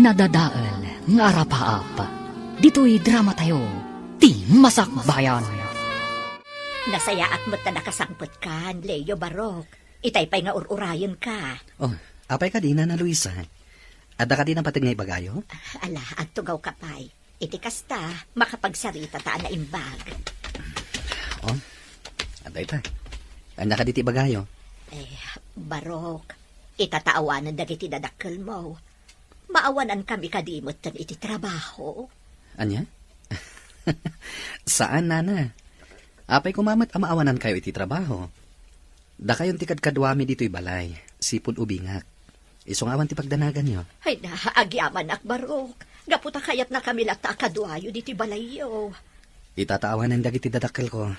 Nadadaal nga arapaap. Dito'y drama tayo. Ti Masakbayan. Nasayaat mo't na nakasangpot ka, Leo Barok. Itay-pay nga ururayon ka. Oh, apay ka din na Luisa. Adda ka din ang patig nga ibagayo? Ala, agtugaw ka pay. Iti kasta, makapagsarita ta na imbag. Oh, aday ta. Anya ka diti ibagayo? Barok, itataawanan dagiti dadakkel mo. Maawanan kami kadimot tan iti trabaho. Anya? Saan, nana? Apay kumamat amaawanan kayo iti trabaho. Da kayon ti kadkadwami dito'y balay. Sipod ubingak. Isungawan ti pagdanagan nyo. Ay na, agyaman ak Barok. Gaputa kayat na kami lata kadwayo diti balayo. Itataawanan dagiti dadakkel ko.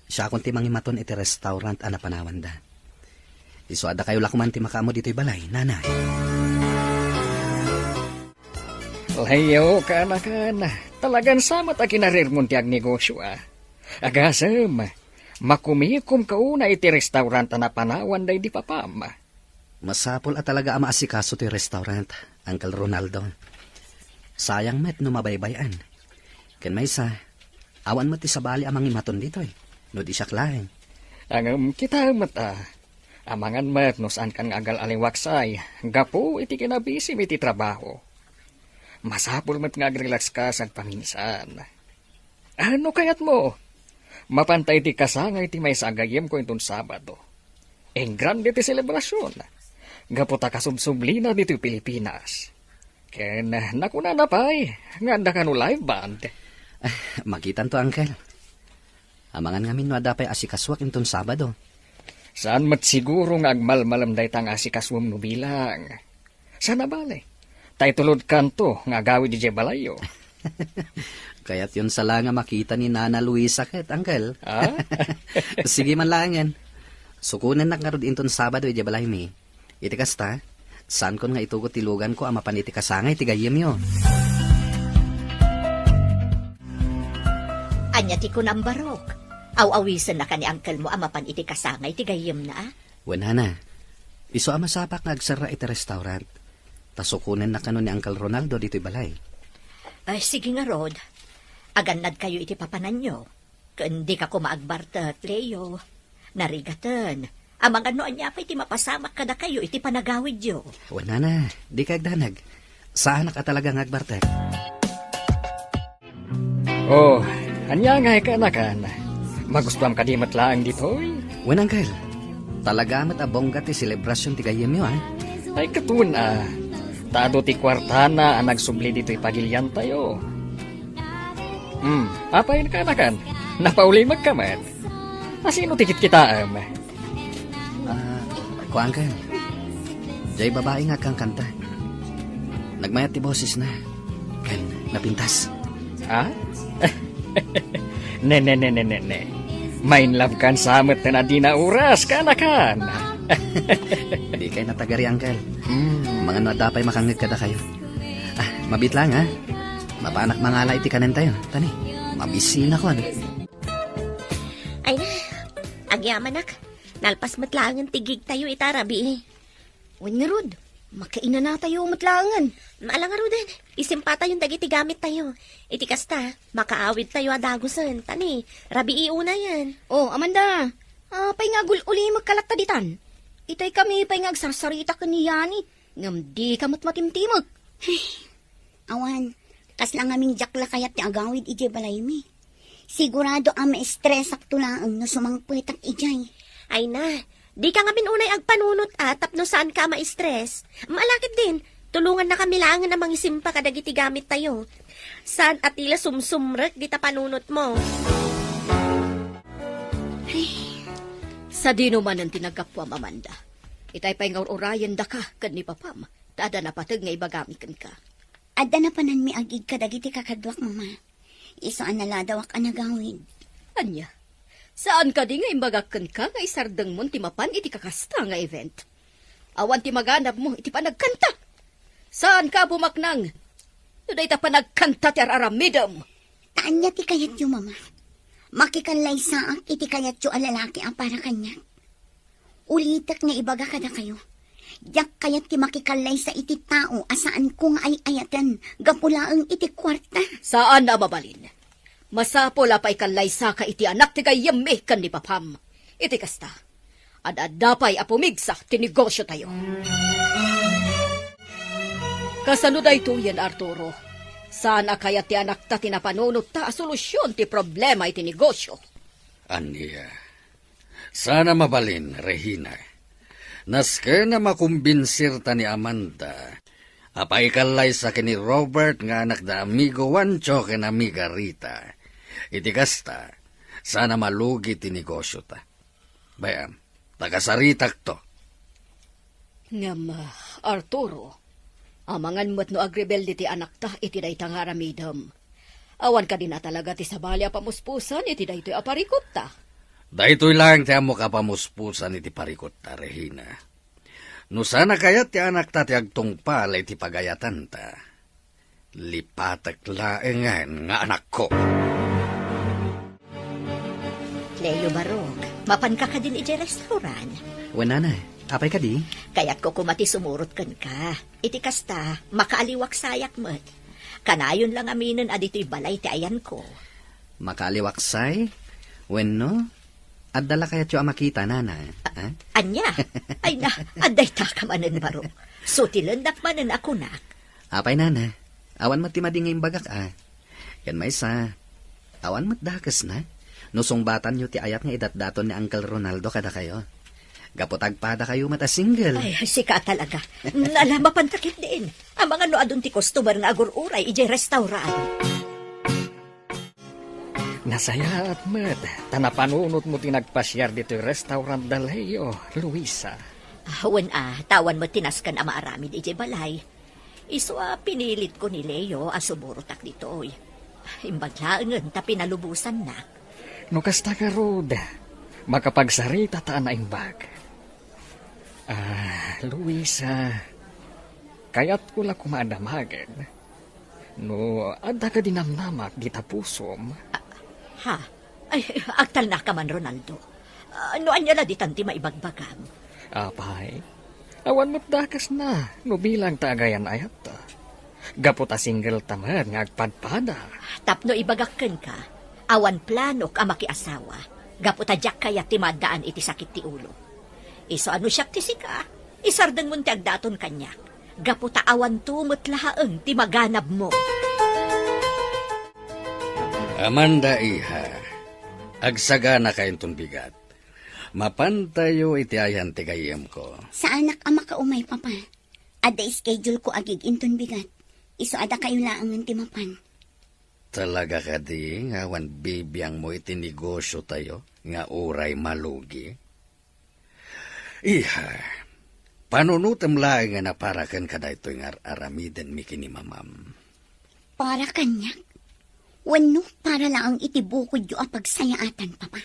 Siya akong ti mangimaton iti restaurant anapanawan da. Iso ada kayo lakuman ti makaamo dito'y balay, nanay. Layo ka na. Talagang samat a kinarirmon ti ag negosyo Agasem, makumikom ka una iti restaurant na panawan day di papam. Masapol at talaga ama asikaso ti restaurant, Uncle Ronaldo. Sayang met no mabaybayan. Ken may sa, awan mo ti sabali amang imaton dito no di siya klaeng. Ang kita mata, amangan met no saan kang agal aliwaksay, gapo iti kinabisim iti trabaho. Masapol met nga relax ka sa paminsan. Ano kayat mo? Mapantay ti kasangay ti may sagayem ko itong Sabado. En grande ti selebrasyon. Gaputa kasubsublina dito Pilipinas. Ken nakuna na pay, nga anda ka no live band. Magitan to, Uncle. Amangan ngamin no adapay asikaswak itong Sabado. Saan mat siguro nga agmalmalam day tang asikaswam no bilang. Sana bale? Tay tulod kanto nga gawid di balayo. Kaya't yun sala nga makita ni Nana Luisa ket, Uncle. Sige man lang yan. Sukunan na nga rod inton Sabado iti balay mi. Iti kasta, saan kon nga itugot tilugan ko ama paniti kasangay ti gayem yo. Anya ti kunam Barok. Aw-awisan na ka ni uncle mo amapan iti kasangay ti gayem na. Wanana, iso ama sapak nga agsara iti restaurant. Tasukunan na kanon ni Uncle Ronaldo dito'y balay. Ay, sige nga, Rod. Aganad kayo iti papanan nyo. Kundi ka kumaagbartat, Leo. Narigatan. Amang ano anya pa iti mapasamak kada kayo iti panagawid yo. Wanana, di ka agdanag. Saan ka talaga ngagbartek? Oh, anya nga ka na kan. Magustuhan ka di matlaang ditoy. Wan, Uncle. Talaga mat abongga ti selebrasyon ti gayem yo, Ay katun Tado ti kwartana ang nagsubli dito'y pagilyan tayo. Apay na kan? Napauli magkaman. Asino tikit kita, Ko, Uncle. Jay babae nga kang kanta. Nagmayat ti boses na. Kan, napintas. Ne. Main love kan samet na di na oras ka na kan. Di kayo natagari, Uncle. Mga nadapay makangit kada kayo. Mabit lang, Mapanak mangala iti kanen tayo. Tani, mabisina ko, Ay na, agyaman nak. Nalpas matlangan tigig tayo itarabi Wan nga Rod, makaina na tayo matlangan. Maalang nga Roden, isimpa tayong dagiti gamit tayo. Iti kasta, makaawid tayo adagusan. Tani, rabi iuna yan. Oh, Amanda, pay nga uli magkalata ditan. Itay kami pay nga agsasarita ka ni Yani. Ngam di ka matmatimtimag. Awan, kas lang aming jakla kayat ni agawid ijay balay mi. Sigurado ang ma-stress akto lang no sumangpuitak ijay. Ay na, di ka nga unay agpanunot tapno saan ka ma-stress. Malakit din, tulungan na kami lang na mangisimpa kadagiti gamit tayo. Saan atila sumsumrek di ta panunot mo. Sa di naman ang tinagapwa, Amanda. Itay pay nga orayan da ka, kan ni Papam. Tada na patag nga ibagamikan ka. Adda na panan mi agig kadagiti kakadwak, mama. Iso an naladawak ang nagawid. Anya, saan ka di nga imbagakan ka nga isardang mo ti mapan iti kakasta nga event? Awan ti maganap mo iti panagkanta. Saan ka bumaknang? Tuday ta panagkanta ti araramidam. Taan niya ti kayat yu, mama. Makikanlay saak iti kayat yu alalaki ang para kanya. Ulitak nga ibaga kada kayo. Jak kayat ti makikalay sa iti tao asaan ko nga ay ayatan. Gapulaang iti kwarta. Saan na mabalin? Masapol apay kalaysa ka iti anak ti kayami kan ni papam. Iti kasta. Adadapay apumigsa ti negosyo tayo. Kasano dayto yan, Arturo? Sana kaya ti anak ta tinapanunot ta solusyon ti problema iti negosyo. Aniya, sana mabalin, Regina. Naske na makumbinsir ta ni Amanda. Apay kalay sa kini Robert nga anak da amigo Wancho ken amiga Rita. Iti kasta, sana malugi ti negosyo ta. Bayam, tagasaritak to. Ngam, Arturo, amangan mo't no agrebelde ti anak ta iti dayta nga aramidam. Awan ka din na talaga ti sabali apamuspusan iti daytoy aparikot ta. Daytoy lang ti amo kapamuspusan iti parikot ta, Regina. No sana kayat ti anak ta ti agtungpal iti pagayatan ta. Lipatak laengan nga anak ko. Leo Barog, mapan ka din iti restaurant. Wanana, apay ka di? Kaya't ko kumati sumurot kan ka. Iti kasta, makaaliwak sayak mo't. Kanayon lang aminin adito'y balay ti ayan ko. Makaliwaksay? Wenno? At dala kaya tiyo makita, nana. Ha? Anya, ay na, aday ta ka manen Barog. So tilandak manen ako nak. Apay, nana. Awan mat ti madingay bagak, Yan may sa. Awan mat dakas na. Nusong batan nyo ti ayat nga idatdaton ni Uncle Ronaldo kada kayo. Gapotagpada kayo mata single. Ay, sika talaga. Nalama pantakit din. Ang mga noadun ti customer nga agur-uray ije restaurant. Nasaya at met, tanapanunot mo tinagpasyar dito yung restaurant Daleo, Luisa. Tawan tawan mo tinaskan ama aramid ije balay. Iso pinilit ko ni Leo asuburotak dito. Imbaglaangan ta pinalubusan na. No kasta ka, Rod, makapagsarita ta na imbag. Luisa, kayat ko lang kumadamagan. No, ada ka dinamnamak di tapusom. Ha? Ay, agtal na ka man, Ronaldo. Ano anya na di tanti maibagbagam? Apay, awan mo't dakas na, no bilang tagayan ayat ta. Gapot a single tamad nga agpadpada. Tapno ibagakken ka. Awan planok ang makiasawa. Gaputadyak kaya timadaan iti sakit ti ulo. Iso ano siyak ti sika? Isardeng mo ti agdaton kanyak. Gaputa awan tumot lahaeng ti maganab mo. Amanda iha, agsagana kayon tong bigat. Mapantayo iti ayan ti gayem ko. Sa anak ama ka umay, papa. Ada schedule ko agig inton bigat. Iso ada kayo laangan ti mapan. Talaga ka di, nga wan bibiyang mo iti negosyo tayo, nga uray malugi. Iha, panunutam lang nga naparakan ka da ito nga aramiden mi kini mamam. Para kanyak. Wano para lang ang itibukod yu apagsayaatan, papa.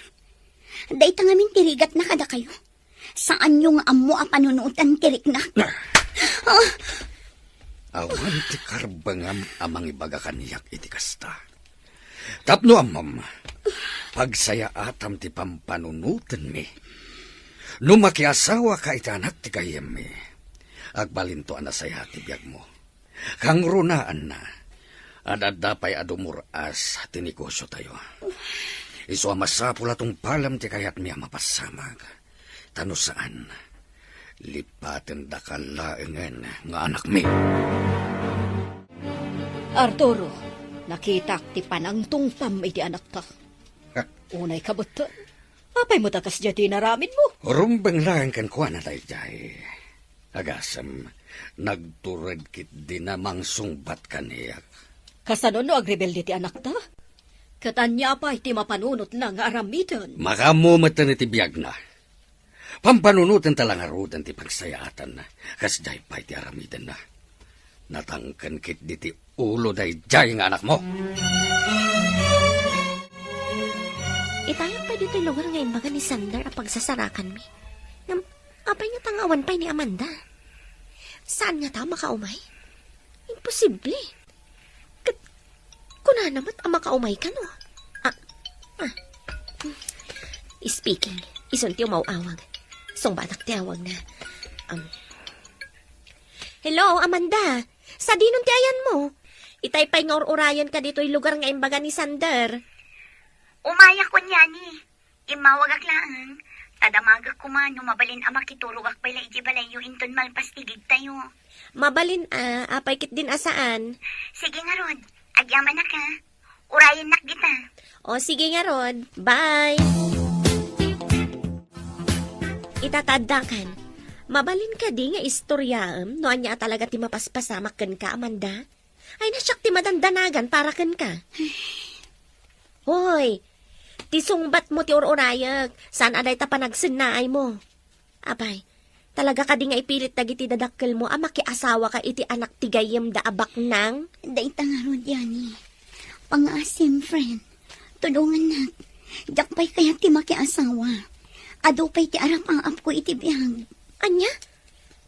Dahita ngamin tirigat na kada kayo. Saan yung amo a panunutan tirik na? Awan ti karbangam amang ibaga kaniyak iti kasta. Tapno amam, pagsaya atam ti pampanunutan mi. Numakiasawa ka iti anak ti kayem mi. Agbalinto anasaya ti biyag mo. Kang runaan na, adadapay adumuras ti negosyo tayo. Iso amasapula tong palam ti kayat mi mapasamag. Tano saan? Lipaten da kalaengen nga anak mi. Arturo, nakita ti panangtong pam iti anak ta. Unay kabutan. Apay mo takas jati naramid mo. Rumbang lang kan kuha na tayo jay. Agasam, nagturad kit dinamang sungbat kaniyak. Kasano no agrebelde ti anak ta? Katanya pa iti mapanunot na nga aramidan. Makamumatan iti biyag na. Pampanunutan talang arudan ti pagsayaatan na. Kas jay pa iti aramidan na. Natangkan kit di ti ulo day jay nga anak mo. Itayang pa dito'y lugar ngayon baga ni Sander ang pagsasarakan mi. Apay nga tangawan pa ni Amanda. Saan nga ta makaumay? Imposible. Kuna namat ang makaumay ka no? Speaking, isun ti umawawag. Song batak ti awag na. Hello, Amanda. Sa dinon ti ayan mo? Itay pa'y nga urayan ka dito'y lugar nga imbaga ni Sander. Umaya ko niya ni. Imawagak lang. Tadamagak ko man, mabalin ama kiturugak pala iti balayo inton malpastigid tayo. Mabalin apay kit din asaan. Sige nga, Rod. Agyaman na ka. Urayan nak kita. O sige nga, Rod. Bye! Itatadakan. Mabalin ka di nga istoryaam no anya talaga ti mapaspasamak ken ka, Amanda. Ay nasyak ti madandanagan para ken ka. Hoy, ti sungbat mo ti ururayag. Saan aday ta panagsinnaay mo? Abay, talaga ka di nga ipilit dagiti dadakkel mo ama asawa ka iti anak ti gayem da abak nang? Daita nga, Rod, yani. Pangasim, friend. Tulungan na. Dakpay kaya ti makiasawa. Adupay ti arap-angap ko iti biyag. Anya?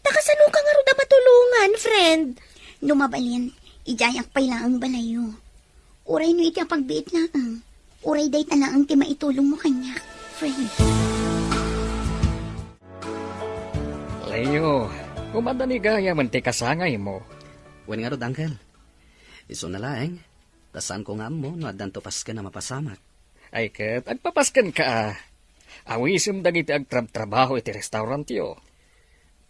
Takasano ka nga ro da matulungan, friend? Lumabalin, ijayak pay lang ang balayo. Uray no iti ang pagbiit lang. Uray day talaang ti maitulong mo kanya, friend. Leo, kumanda ni gaya man ti kasangay mo. Wen nga rod, Uncle. Iso na laeng. Tasan ko nga mo, no adan to paska na mapasamak. Ay ket, agpapaskan ka. Awisim dagiti agtrabaho iti restaurant yo.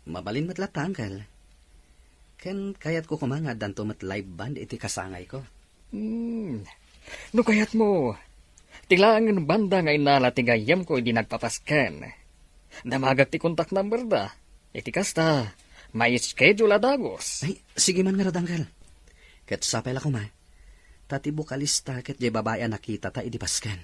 Mabalin matlata, Uncle. Ken kayat ko kumanga adan to mat live band iti kasangay ko. No kayat mo, tilangan banda nga inala ti gayam ko hindi nagpapaskan. Damagag ti contact number da. Iti kasta, may schedule adagos. Ay, sige man nga rod, Uncle. Ket sapay la ko ma. Tati bukalista ket di babae nakita ta idi pasken.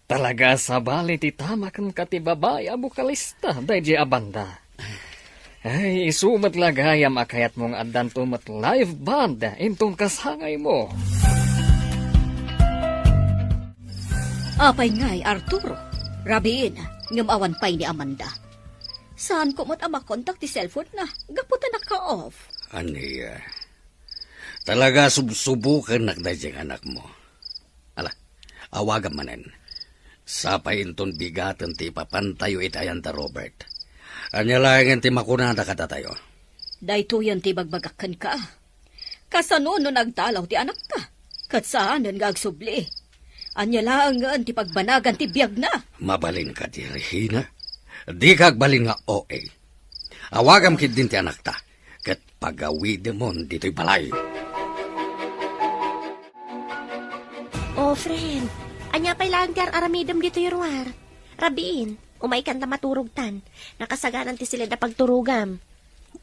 Talaga sa bali ti tama kan kati babae abukalista dahil di abanda. Ay, isumat lagayam akayat mong adan tumat live band intong kasangay mo. Apay nga'y Arturo. Rabiin, ngam awan pay ni Amanda. Saan ko mo't ama kontak ti cellphone na? Gaputan na ka-off. Aniya, talaga subsubukan nakdayang anak mo. Ala, awagan manen. Sapayin ton bigatan ti papantayo itayan ta Robert. Anya lang ti makunada kata tayo. Dayto yan ti bagbagakan ka. Kasano no nagtalaw ti anak ka? Katsaanan nga agsubli. Anya lang nga ti pagbanagan ti biyag na. Mabalin ka ti Regina. Di kagbalin nga OA. Awagam kid din ti anak ta. Kat pagawid mo dito'y balay. Oh, friend. Anya pa'y lang ti aramidam dito yarwar. Rabiin, umay kan ta maturugtan. Nakasaganan ti sila da pagturugam.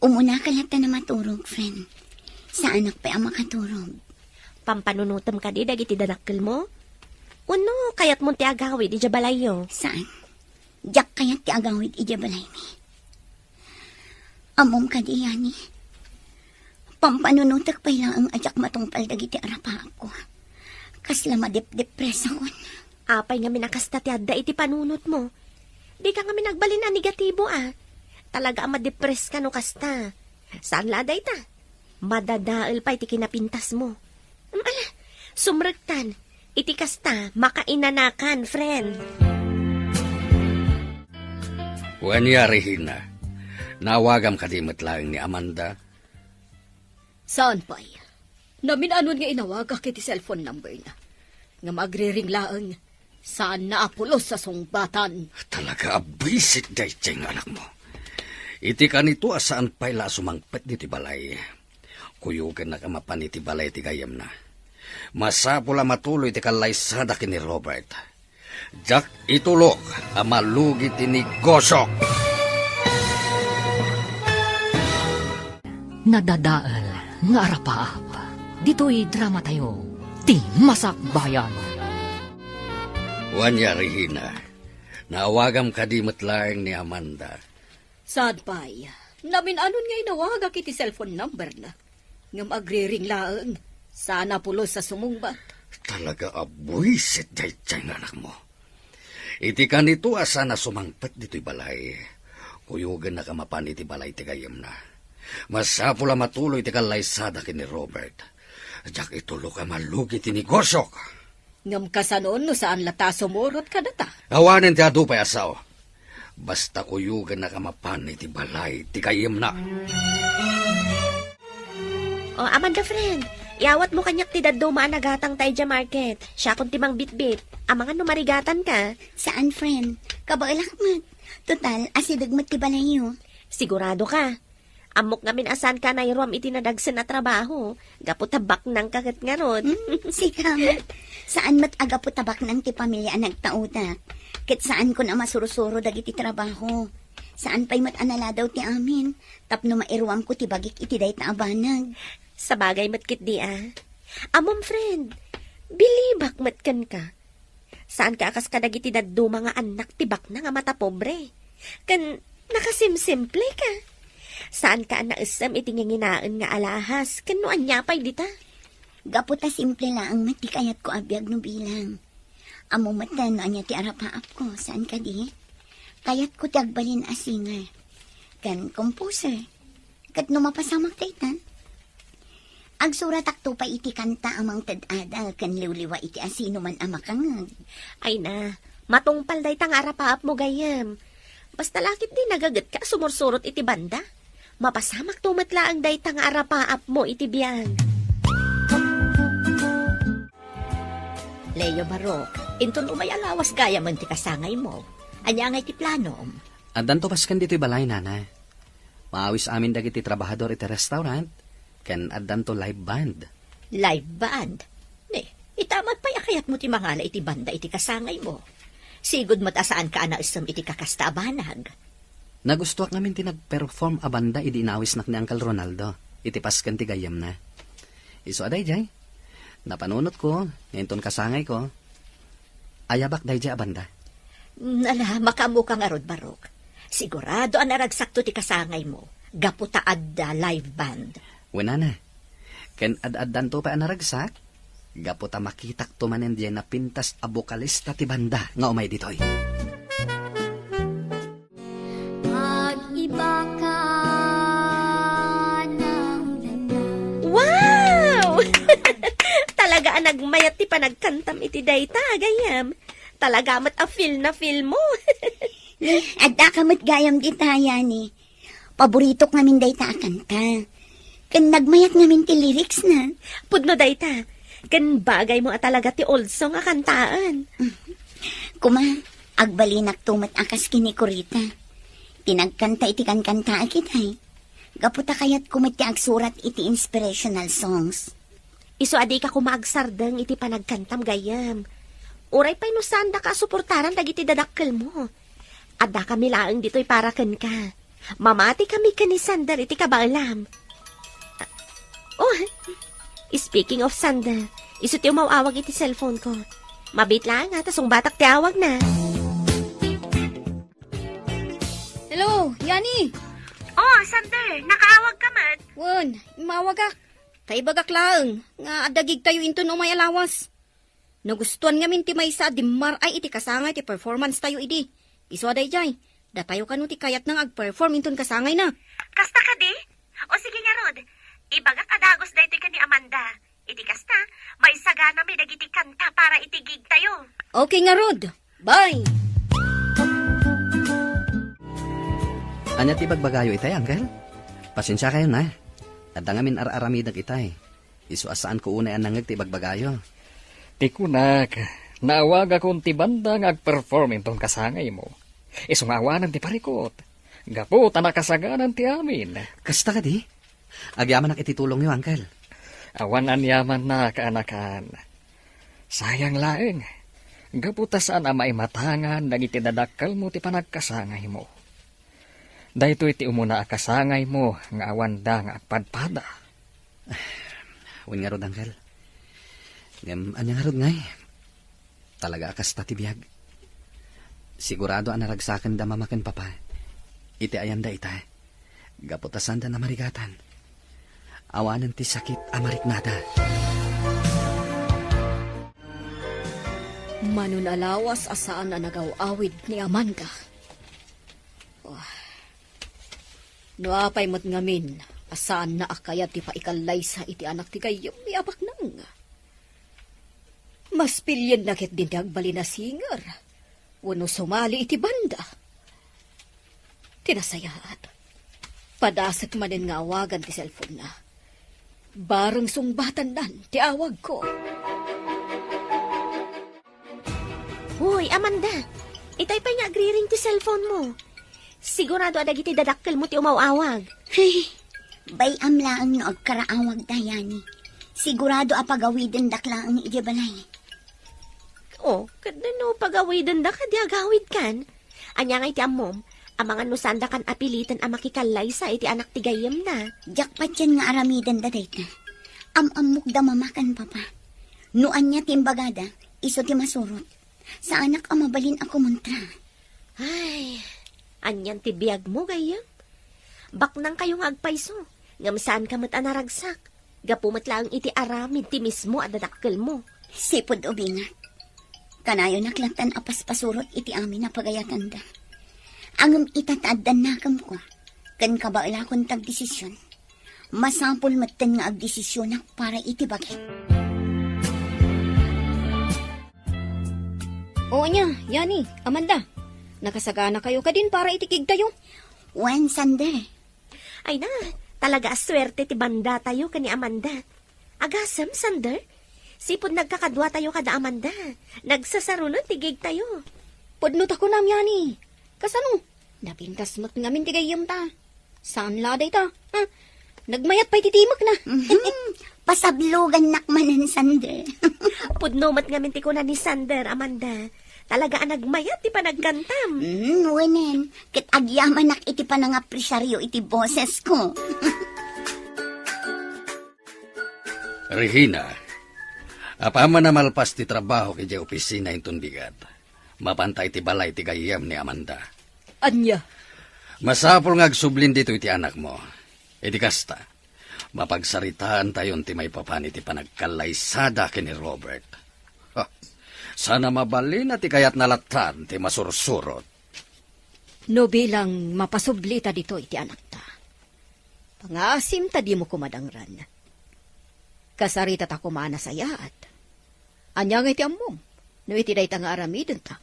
Umuna ka lang ta na maturog, friend. Sa anak pa ang makaturog. Pampanunutam ka di dagiti dadakkel mo? Uno, kayat mo ti agawid ija balayo. Saan? Diyak kayat ti agawid ija balay mi. Amom ka di yani. Pampanunutak pa'y lang ang ajak matungpal dagiti arapa ako. Kasla madip-depress ako. Apay nga minakasta ti adda iti panunot mo. Di ka nga minagbalin na negatibo Talaga ang madepress ka no kasta. Saan laday ta? Madadaal pa iti kinapintas mo. Ala, sumragtan. Iti kasta, makainanakan, friend. Wanya Regina, nawagam kadimot lang ni Amanda. Saan pa'y? Namin anon nga inawaga kiti cellphone number na. Nga magre-ring laang, saan na apulos sa sungbatan? Talaga abisit day tiyang anak mo. Iti ka nito asaan pa'y la sumangpet ni ti balay. Kuyugan na kamapan ni ti balay ti gayam na. Masapula matuloy ti kalaysada kini Robert. Jak itulok ang malugi ti negosyo. Nadadaal nga arapaap. Dito'y drama tayo. Ti Masakbayan. Wanya Regina, naawagam kadimot lang ni Amanda. Saan pa'y? Namin anon nga inawaga kiti cellphone number na. Nga magre-ring laang, sana pulos sa sumungbat. Talaga abuisit day tiyang anak mo. Iti ka nito asa na sumangpet dito'y balay. Kuyugan na kamapan iti balay ti gayam na. Masapula matuloy ti kalaysada kini Robert. Jak itulok ka malugi ti negosyo. Ngam kasanon no saan lata sumurot ka data. Awanin ti adupay asaw. Basta kuyugan na kamapan iti balay, ti kayem na. O, Amanda friend, iawat mo kanyak ti daddo maanagatang tayo dya market. Siya kung timang bitbit. Amangan numarigatan ka. Saan, friend? Kabailak mat. Total, asidagmat ti balayo. Sigurado ka. Amok ngamin asan ka na irom itinadagsan na trabaho. Gaputabak ng kagat nga ron. Sikamat. Saan mat aga po tabak ng ti pamilya nagtauta? Kit saan ko na masurusuro dagiti trabaho? Saan pa'y mat anala daw ti amin? Tapno mairuam ko ti bagik iti day taabanag. Sa bagay matkit di Amom friend, bilibak matkan ka. Saan ka akas kadagiti daddo mga anak tibak na nga mata pobre? Kan nakasimsimple ka. Saan ka naisam iti nginaan nga alahas? Kan no anya pa'y dita? Gaputa simple lang mati kayat ko abiyag no bilang. Amo matan no anya ti arapaap ko. Saan ka di? Kayat ko ti agbalin a singer. Kan composer. Kat no mapasamak taytan. Agsurat akto pa iti kanta amang tadadal kan liwliwa iti asino man amakangag. Ay na, matungpal day tang arapaap mo gayam. Basta lakit di nagagat ka sumursurot iti banda. Mapasamak tumatla ang day tang arapaap mo iti biyag. Leo Barok, inton umay alawas gaya man ti kasangay mo. Anya nga iti planom. Addan to paskan dito'y balay, nana. Maawis amin dagiti trabahador iti restaurant, ken addan to live band. Live band. Ne, itamat pa'y akayat mo ti mangala iti banda iti kasangay mo. Sigod matasaan ka na isam iti kakasta abanag. Nagustuak namin ti nag-perform a banda idi inawis nak ni Uncle Ronaldo. Iti paskan ti gayam na. Iso aday jay. Napanunot ko, ngayon kasangay ko. Ayabak day jay a banda. Nala, makamu ka nga rod, Barok. Sigurado ang naragsakto ti kasangay mo. Gaputa adda live band. Wala na. Ken ad-addan to pa anaragsak. Gaputa makitak to manen diyan na pintas a bokalista ti banda nga umay ditoy. Mag-iba ka ng Wow! Talaga ang nagmayat ti panagkantam iti dayta, gayam. Talaga mat a feel na feel mo. Adda ka mat gayam di taya ni. Paborito ngamin day ta kanta. Kan nagmayat ngamin ti lyrics na. Pudno dayta. Kan bagay mo talaga ti old song a kantaan. Kuma, agbalinak tumat akas kini kurita. Tinagkanta iti kankanta akitay. Gaputa kayat kumat ti agsurat iti inspirational songs. Iso adi ka kumaagsardeng iti panagkantam gayam. Uray pa'y no saan da ka suportaran dagiti dadakkel mo. Adda kami laang dito'y para ken ka. Mamati kami ka ni Sander iti kabaalam. Oh, speaking of Sander, iso ti umawawag iti cellphone ko. Mabit lang tasong batak ti awag na. Hello, Yani. Oh, Sander, nakaawag ka man. Wan, imawag ka. Tay bagak laeng, nga adagig tayo into no may alawas. Nagustuhan nga minti may isa di maray iti kasangay ti performance tayo idi. Iso aday jay, datayo ka no ti kayat nang ag-perform inton kasangay na. Kasta ka di? O sige nga, Rod. Ibagak adagos dahito ka ni Amanda. Iti kasta, may sagana may dagiti kanta para itigig tayo. Okay nga Rod, bye! Anya ti bagbagayo itay, Uncle? Pasensya kayo na. Adda ngamin ar-aramidag itay. Isu asaan ko unay ang nangag ti bagbagayo. Tikunak, naawag akong ti banda nga ag-perform intong kasangay mo. Isungawanan ti parikot. Gapo, tanakasaganan ti amin. Kasta ka di? Agyaman ang ititulong niyo, Uncle. Awan anyaman na kaanakan. Sayang laeng. Gapo ta saan ama imatangan dagiti dadakkel mo ti panagkasangay mo. Dahito iti umuna akasangay mo nga awan da nga agpadpada. Wen nga rod, Uncle. Anya nga rod ngay. Talaga akas tatibiyag. Sigurado ang naragsakan da mamakan papa. Iti ayan da ita. Gaputasan da na marigatan. Awanan ti sakit amariknada. Manunalawas asaan na nagawawid ni Amanda. Nuapay mo't ngamin, asaan na akaya ti paikalay sa iti anak ti gayom ni abak nang. Mas pilyan nakit din ti agbali na singer. Wano sumali iti banda. Tinasayat. Padasak manin nga awagan ti cellphone na. Barang sungbatan dan, ti awag ko. Hoy, Amanda. Itay pa nga agriring ti cellphone mo. Sigurado adag iti dadakkel mo ti umawawag. Hey, bay amlaang no agkaraawag dayani. Sigurado apagawidin daklaang ije balay. Oh, kadano pagawidon da ka di agawid kan? Anya nga iti amom, ang mga nusanda kan apilitan ang makikalay sa iti anak ti gayem na. Jakpat yan nga aramidan da dayta. Amamok da mamakan papa. Nuan niya timbagada, iso ti masurot. Sa anak ang mabalin ako muntra. Ay, anyan ti biyag mo gayem. Baknang kayong agpayso, ngamsaan ka mat anaragsak. Gapumat lang iti aramid ti mismo at dadakkel mo. Sipod ubingat. Kanayo naklatan apas pasurot iti amin na pagayatan da. Angam itataadan nakam ko. Kan kabaala kong tagdesisyon. Masapul matan nga agdesisyon para iti bagay. Oo niya, Yani, Amanda. Nakasagana kayo ka din para itikig tayo. Wen Sander. Ay na, talaga aswerte ti banda tayo kani Amanda. Agasam, Sander. Sipod nagkakadwa tayo kada Amanda. Nagsasarunod tigig tayo. Pudnot ako nam, Yani. Kasano? Napintas mo't ngamin tigayam ta. Saan laday ta? Ha? Nagmayat pa'y titimak na. Pasablugan nakmanan Sander. Pudnomat nga minti ko na ni Sander, Amanda. Talaga ang nagmayat, di pa naggantam. Wenen. Kit agyaman nak iti pa nga presaryo iti boses ko. Regina, apaman na malpas ti trabaho kay opisina inton bigat. Mapantay ti balay ti gayam ni Amanda. Anya? Masapol nga agsublin dito iti anak mo. Iti kasta, mapagsaritaan tayon ti may papan iti panagkalaysada kini Robert. Ha, sana mabalin at ikayat nalatan ti masursurot. No bilang mapasubli ta dito iti anak ta. Pangasim ta di mo kumadangran. Kasarita ta kumana sayaat. Anya nga iti amom, no iti day ta nga aramidin ta.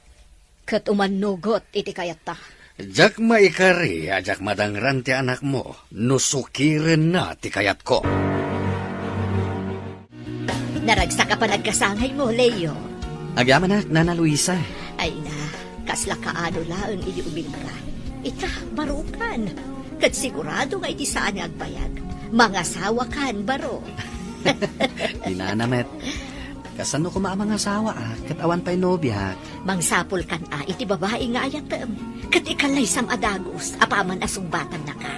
Kat umanugot iti kayat ta. Jak maikari, ajak madangran ti anak mo, nusukirin na ti kayat ko. Naragsak ka pa nagkasangay mo, Leo. Agyaman na, Nana Luisa. Ay na, kasla kaano laang ili ubing ka. Ita, barukan. Kat sigurado nga iti saan nga agbayag. Mga sawa kan, baro. Di Nanamet. Kasano ko mga asawa kat awan pa'y nobya. Mangsapol kan iti babae nga ayatem. Kat ikalay sam adagos, apaman asong batang na ka.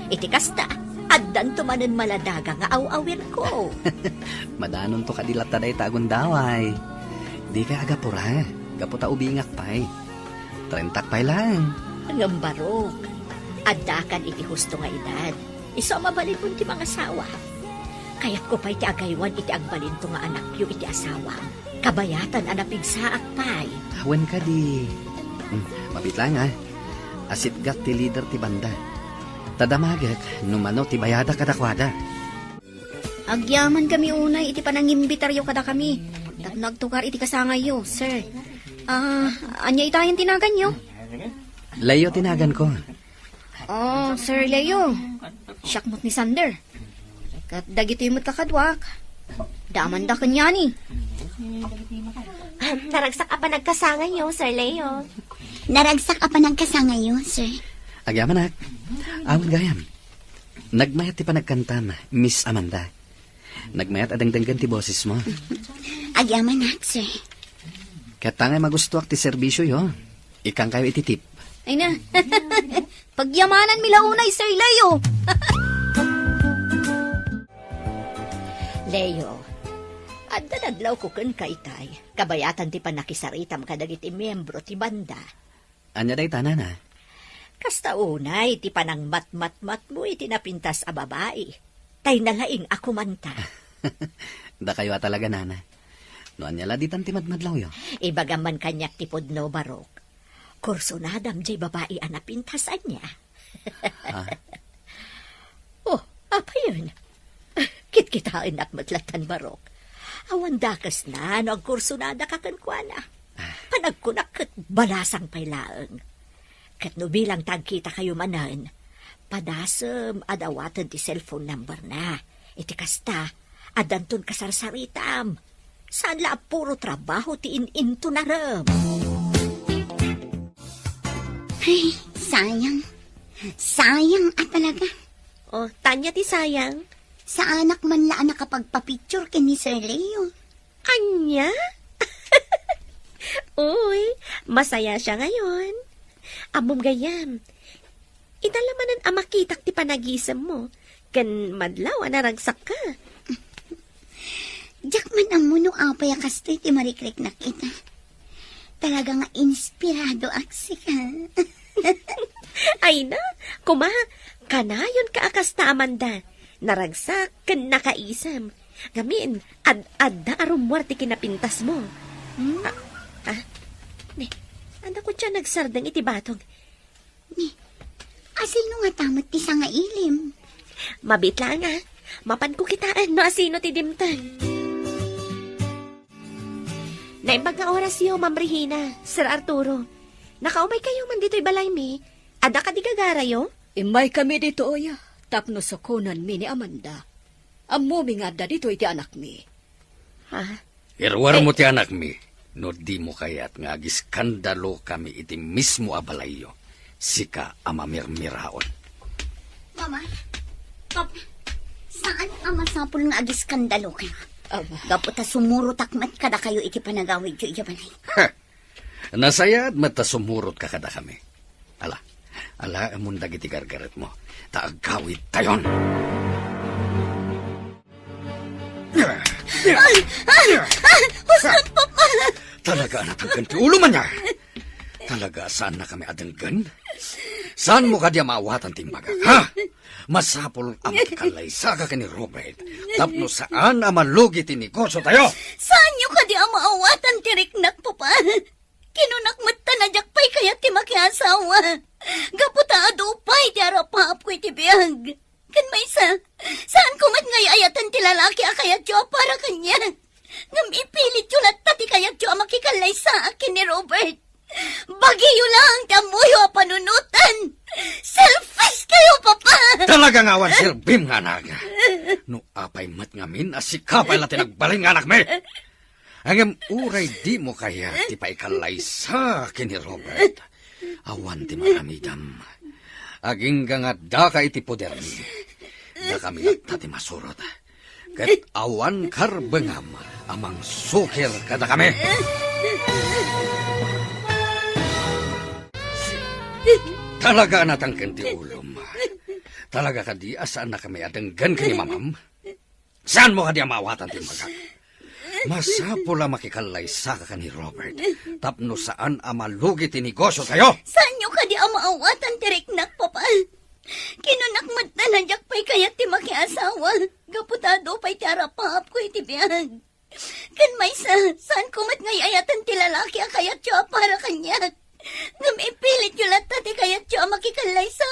Iti kasta, addan tumanan maladaga nga awawir ko. Madanon to kadilata day tagon daway. Di kay agapura, gaputa ubingak pa'y. 30 pa'y lang. Ngam barok, addakan iti husto nga edad. Iso mabalin mo ti mga sawa. Kaya't ko pa'y ti agaywan iti agbalin to nga anak yu iti asawa. Kabayatan anapig saak pa'y. Awan ka di. Mapit lang Asit gat ti leader ti banda. Tadamagak, numano ti bayada kadakwada. Agyaman kami unay iti panangimbitaryo kada kami. Nagtukar iti kasangayo, sir. Anya itayan tinagan nyo? Layo tinagan ko. Oh, Sir Leo. Siyakmot ni Sander. Kat dagito yung matakadwak. Daman da kanya ni. Naragsak ka pa nagkasangay yo, Sir Leo. Naragsak ka pa ng kasangayo, sir. Agyaman awan gayam. Nagmayat ti panagkantam, Miss Amanda. Nagmayat adangdanggan ti boses mo. Agyaman nak, sir. Katangay magustuak ti serbisyo yo. Ikang kayo ititip. Ay na. Pagyamanan milaunay, Sir Leo. Leo, adda naglaw ko kun ka itay. Kabayatan ti panakisaritam kadagiti miyembro ti banda. Anya day tanan Kasta unay, ti panang mat-mat-mat mo iti napintas a babae. Tay nalaing ako manta. Da kayo talaga nana. No anya laditan ti madmadlaw yo. Ibagaman kanyak ti podno barok. Kursunadam jay babae a napintasan niya. Oh, apa yun? Kit-kitain at matlatan barok. Awan dakas na, nagkursunada ka kankwana. Panagkunak kat balasang pailaang. Kat no bilang tagkita kayo manan, padasem adawatan ti cellphone number na. Iti kasta, adanton kasarsaritam. Saan la puro trabaho ti in-into na ram. Ay, sayang. Sayang talaga. Oh, tanya ti sayang. Sa anak man laan nakapagpapicture kay ni Sir Leo. Anya? Uy, masaya siya ngayon. Amom gayam. Idalamanan ang makitak ti panagisam mo. Kan madlaw anaragsak ka. Diyak man ang muno apay kastoy ti marikrik na kita. Talaga nga inspirado aksi ka. Ay na, kuma, kanayon ka akas ta Amanda. Naragsak kan nakaisam. Gamin, ad-adda arumwar ti kinapintas mo. Anda ko siya nagsardang iti batog. Asino nga tamot ti sa nga ilim. Mabit lang mapan ko kitaan no asino ti dimtan. Naimbag nga oras yo, Ma'am Regina, Sir Arturo. Nakaumay kayo man dito'y balay mi. Ada ka di gagara yo? Imay kami dito, oya. Tapno sa kunan mi ni Amanda. Amumi nga da dito iti anak mi. Ha? Irwar mo ti anak mi. No di mo kayat nga agiskandalo kami iti mismo abalayo. Sika amamirmiraon. Mama, Papa, saan ang masapul nga agiskandalo ka? Aba, Gaputa sumuro takmat kada kayo iti panagawid yu iyabanay. Nasayad mata sumurot ka kada kami. Ala amon dagiti gargaret mo. Taagkawid tayon. Talaga natanggan ti ulo man niya. Talaga saan na kami adenggan? Saan mo kadya maawatan ti maga? Ha? Masapol ang kalaysa ka ni Robert. Tapno saan ang malugi ti negosyo tayo? Saan nyo ka di ang maawatan tiriknak, Papa? Kinunakmat tanadyak pa'y kaya ti makiasawa. Gaputa adupay ti arapap ko iti biyag. Kan may saan kumat ngay ayatan ti lalaki a kayat yo para kanya. Ngam ipilit yo latta ti kayat yo makikalay sa akin ni Robert. Bagiyo lang ti amuyo a panunutan. Selfish kayo, Papa! Talaga nga wan silbim nga naga. No apay mat ngamin asikapay la tinagbalin nga anak me. Angem uray di mo kaya ti paikalay sa akin ni Robert. Awan ti maramidam. Aging nga da ka iti poder ni. Da kami nagta ti masurot. Kat awan karbengam amang sukir kada kami. Talaga natangken ti ulom. Talaga ka di asaan na kami adenggan kani mamam. Saan mo ka di amawatan ti maga? Masapula makikalay sa ka ni Robert. Tapno saan amalugi ti negosyo tayo? Saan nyo ka di ang maawatan tiriknak, Papa? Kinunakmat na nandiyak pa'y kayat ti makiasawa. Gaputado pa'y ti arapap ko iti biyag. Kan may saan kumat ngay ayatan ti lalaki a kayat yo para kanya. Ngam ipilit yo latta ti kayat yo makikalay sa.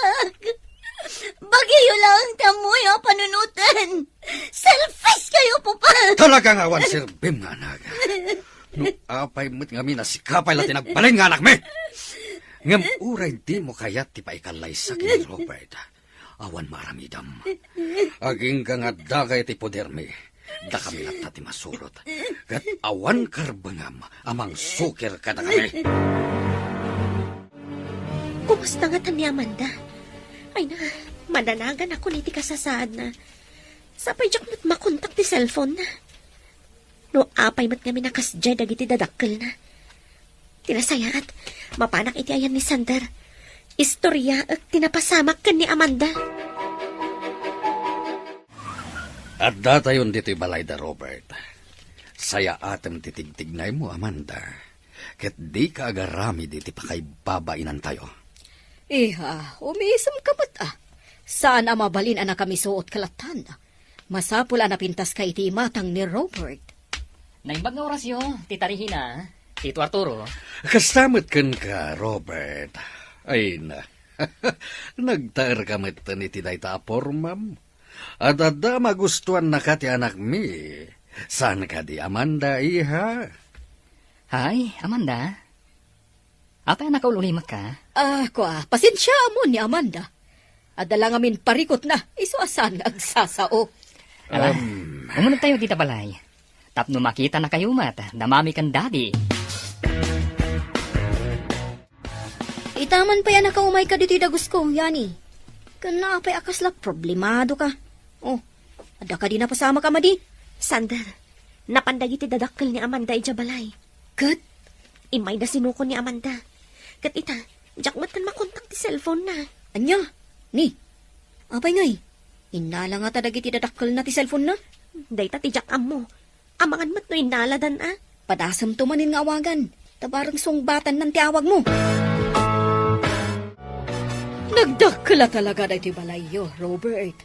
Bagiyo lang tamoy o panunutan. Selfish kayo, Papa! Talaga nga wan sirbim nga naga. No apay mo't nga minasikapay la tinagbalin nga anak me. Ngam uray di mo kayat ti paikalay sa kini Robert. Awan maramidam. Aging ka nga dagay ti poder me. Da kami latta ti masurot. Kat awan karbangam amang sukir kada kami. Kumusta nga tani Amanda? Ay na, mananagan ako niti kasasaad na. Sapay jak mo't makontak ti cellphone na. No apay mo't kami nakasjay dagiti dadakkel na. Tinasayaat, mapanak iti ayan ni Sander. Istorya at tinapasamak kan ni Amanda. At datayon dito'y balay da Robert. Saya atem titigtignay mo, Amanda. Ket di ka agarami diti pakaibabainan tayo. Iha, umisam ka ba't Saan ang mabalin anak kami suot kalatan? Masapula na pintas ka iti matang ni Robert. Naimbag nga orasyon, Tita Regina, Tito Arturo. Kastamat kan ka, Robert. Ay na. Nagtaer ka matan iti dayta pormam. At adda magustuhan na ka ti anak mi. Saan ka di Amanda, iha? Hay, Amanda. Apa na kaululimat ka? Pasensya mo ni Amanda. Adala ngamin parikot na, isuasan agsasao. Umunod tayo dita balay. Tapno makita na kayo mat, namami kan daddy. Itaman pa yan nakaumay ka dito dagus ko, Yani. Kana pa'y akasla, problemado ka. Oh, ada ka di na pasama ka, Madi. Sander, napandagi ti dadakkel ni Amanda ija balay. Kat, Imay na sinuko ni Amanda. Kat ita, jak matan makontak ti cellphone na. anya? Ni, apay ngay. Inala nga tadagi ti dadakkel na ti cellphone na. Day ta ti jak ammo. Amangan mat no inaladan ah. Padasam tumanin nga awagan. Tabarang sungbatan ng tiawag mo. Nagdakla talaga na iti balayo, Robert.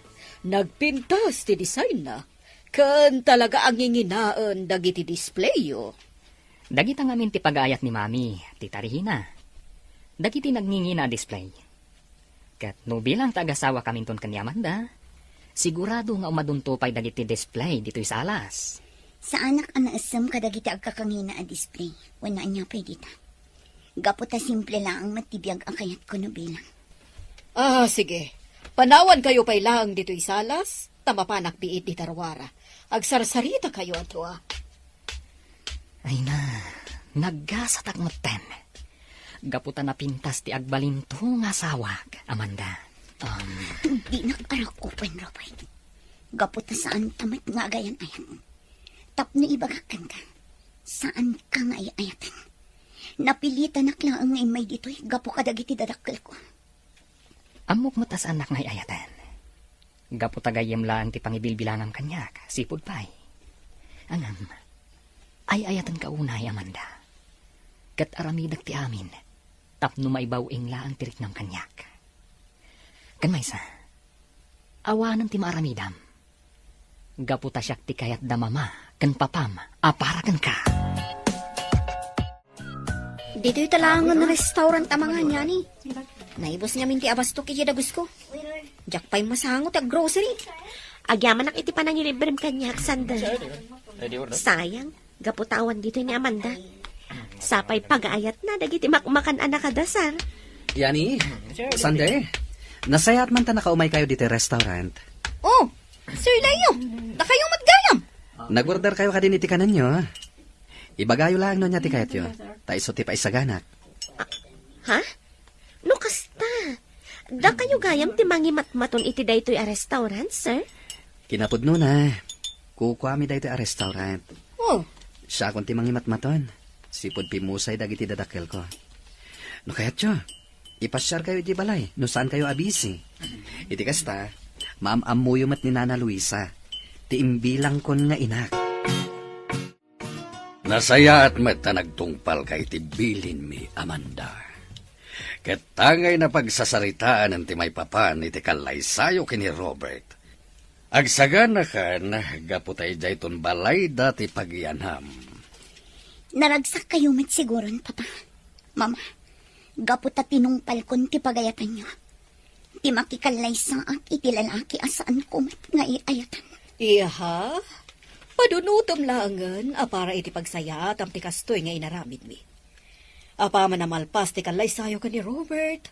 Nagpintas ti design na. Kan talaga ang inginaan dagiti displayo. Dagita ngamin ti pag-ayat ni mami, ti tarihina. Dagiti nagningi na display. Kat no bilang tagasawa kami ton kani Amanda, sigurado nga umaduntupay dagiti display dito'y sa alas. Sa anak ang naasam kadagiti agkakangina a display. Wala niya pwede ta. Gaputa simple lang ang matibiyag ang kayat ko no bilang. Sige. Panawan kayo pa'y lang dito'y salas, tamapanak piit di tarwara. Agsarsarita kayo ato Ay na, naggasatak maten. Gaputa na pintas ti agbalinto nga sawag, Amanda. Di nag-arak open, Robert. Gaputa saan tamat nga agayan-ayan. Tapno ibagakan ka. Saan ka nga ayatan? Napilitan naklaan nga may dito'y gapo kadagiti dadakkel ko. Amok matas anak na ayatan. Gaputa gayem lang ti pangibilbilangam kanyak, sipod pa'y. Angam, ay ayatan ka unay, Amanda. Kat aramidag ti amin, tapno maibawing la ang tirik ng kanyak. Kan maysa, awanan ti maaramidam. Gaputa siyak ti kayat damama, kan papam, aparakan ka. Dito'y talangan na restaurant amangan yani. Naibos niya minti abasto kaya dagus ko. Jak pa'y masangot at grocery. Agyaman nak iti panangilibrem kanyak, Sander. Sayang, gaputawan dito ni Amanda. Sapay pag-aayat na, dagiti makmakan anak kadasar. Yani, Sunday, nasayat man ta nakaumay kayo dito restaurant. Oh, Sir Leo, na kayong matgayam. Nag-order kayo kadin iti kanan nyo. Ibagayo lang no niya ti kayat yo. Taiso ti pa isaganak. Ha? No kasta. Da kayo gayam ti mangimatmaton iti daytoy a restaurant, sir? Kinapudno na. Kukwami dito a restaurant. Oh, Siya kung ti mangimatmaton. Sipod pimusay dagiti dadakkel ko. No kayat yo, ipasyar kayo iti balay. No saan kayo abisi. Iti kasta, maam-amuyo mat ni Nana Luisa. Ti imbilang kon nga inak. Nasaya at mata nagtungpal kay tibilin mi, Amanda. Ketangay na pagsasaritaan ng timay papan iti kalaysayo kini Robert. Agsagana kan, gaputay dayton balay dati pagyanham. Naragsak kayo met siguron, Papa. Mama, gaputa tinungpal kon ti pagayatan nyo. Ti makikalay sa at iti lalaki asaan ko met nga iayatan. iha. Padunutom langan, para iti pagsaya at ang tikastoy nga inaramid mi. Apa man namalpas ti kalay sayo ka ni Robert.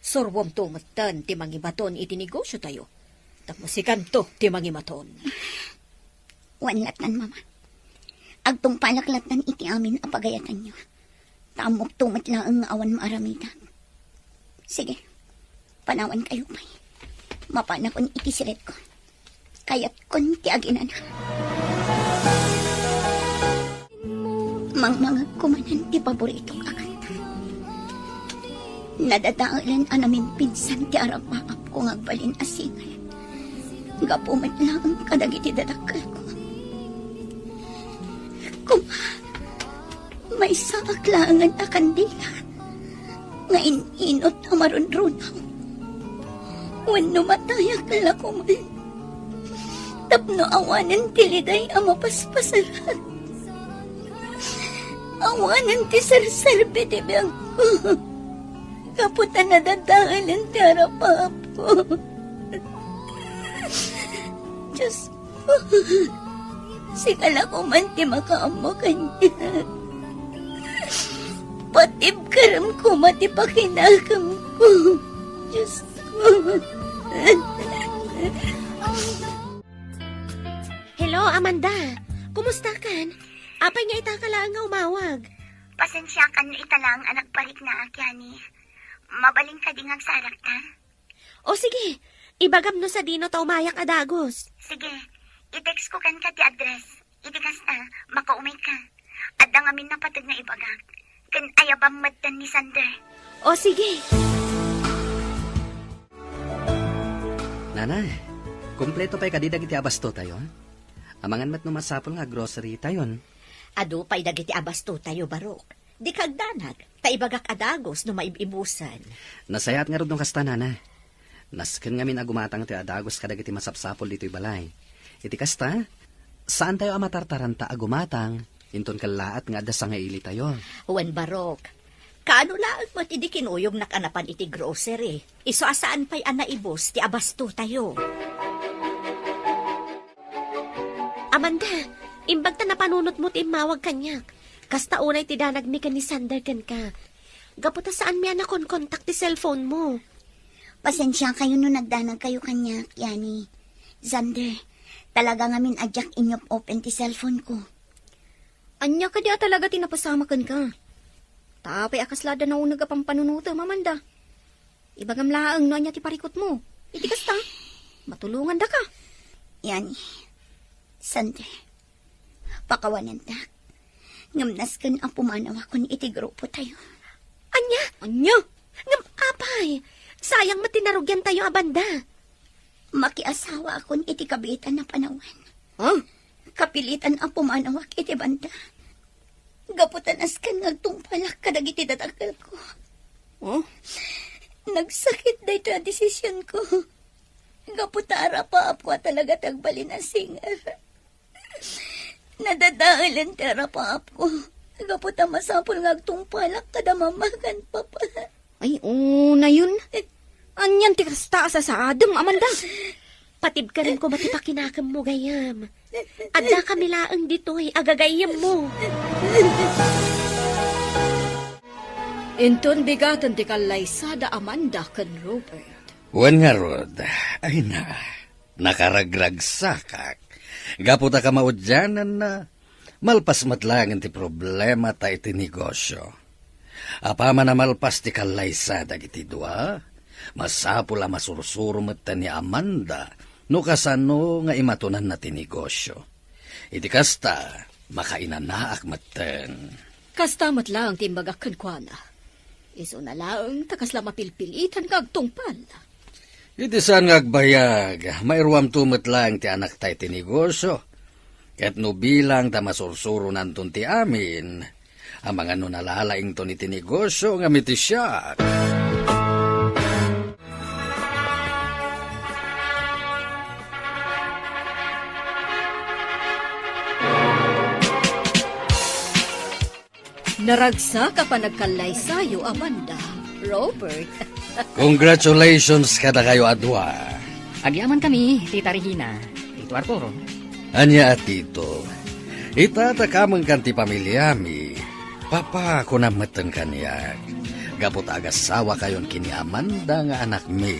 Sorwom tumatan ti mangibaton iti negosyo tayo. Tapos si kanto ti mangimaton. Wanlatan, Mama. Agtong palaklatan iti amin apagayatan nyo. Tamok tumat lang ang awan maaramitan. Sige, panawan kayo pa'y. Mapana kon iti siret ko. Kayat kon ti aginan. Mga kumanan ti paborito kakanta. Nadadaalan anamin pinsan ti arapaap ko ngagbalin asingal. Gapumat lang ang kadagiti dadakal ko. May saaklangan na kandila. Ngayon inot na marunrunaw. Wano matayak la kumal. Tapno awanan tiliday ang mapaspasaran. Awanan ti sarsalbe ti biyang ko. Kaputan na dadaalan ti harapap ko. Diyos ko. Sigala ko man ti makaamo kanya. Patib karam ko matipakinakam ko. Diyos ko. Hello, Amanda. Kumusta kan? Apay nga ita ka lang nga umawag. Pasensya ka no italang anak parik na akyani. Mabaling ka ding agsarak ta. O sige, ibagam no sa dino ta umayak adagos. Sige, i-text ko kan ka ti address. Itikas na, makaumay ka. At ngamin na patag na ibagak. Kan ayabang maddan ni Sander. O sige. Nanay, kumpleto pa'y kadidag iti abasto tayo. Amangan mat no masapol nga grocery tayon. Adu pa'y dagiti abasto tayo, Barok. Di kagdanag, taibagak adagos no maibibusan. Nasayat nga rod nung kasta, nana. Nasken nga min agumatang ti adagos kadag iti masapsapol dito'y balay. Iti kasta, saan tayo amatartaran ta agumatang, inton kalaat nga adda sa nga ili tayo. Juan Barok, kaano laang mo't idi kinuyog nakanapan iti grocery. Iso asaan pa'y anaibos ti abasto tayo. Amanda, imbag ta napanunot mo ti mawag kanyak. Kasta unay ti danag ni kan ni Sander kan ka. Gaputa saan miya na kontak ti cellphone mo. Pasensya kayo no nagdanag kayo kanya, Yani. Sander, talaga ngamin adyak inyop open ti cellphone ko. Anya ka di talaga tinapasamakan ka. Tapay akaslada na unag apang panunuta, Amanda. Ibagam laang no anya ti parikot mo. Iti kasta, matulungan da ka. Yani, Sander, pakawanan tak. Ngamnas kan ang pumanawa kun iti grupo tayo. Anya? Anya? Ngam apay. Sayang matinarugyan tayo, Amanda. Makiasawa akon iti kabitan na panawan. Ha? Kapilitan ang pumanawak iti banda. Gaputan askan ngagtungpalak kadag iti datakal ko. Oh? Nagsakit na ito ang desisyon ko. Gaputara pa ako talaga tagbali na singar. Nadadaalan tera pa ako. Gaputa masapol ngagtungpalak kada mamagan pa pa. Ay, na yun. Anyan ti kasta sa saadam, Amanda. Patib ka rin ko matipakinakam mo gayam. Adda kami laang dito'y agagayam mo. Inton bigatan ti kalaysada, Amanda kan Robert. Wan nga rod, ay na, nakaragragsakak. Gaputa ka maudyanan na, malpas matlangan ti problema ta iti negosyo. Apama na malpas ti kalaysada iti dua, masapula masursuro ta ni Amanda, no kasano nga imatunan na ti negosyo. Iti kasta, makainanaak maten. Kasta matlang ti imbagak kankwana. Iso na lang, takasla mapilpilitan kagtungpal. Iti saan nga agbayag, mairuam tumet lang ti anak tayo ti negosyo. Ket no bilang ta masursuro nanton ti amin, ang mga no nalalaing to ni ti negosyo nga miti siya. Naragsa ka pa nagkalaysayo, Amanda. Robert. Congratulations kada kayo adwa. Agyaman kami, Tita Regina. Tito Arturo. Anya at tito, itatakamang kanti pamilyami, papa ko na matan kanyak. Gapot agasawa kayon kini Amanda nga anak mi.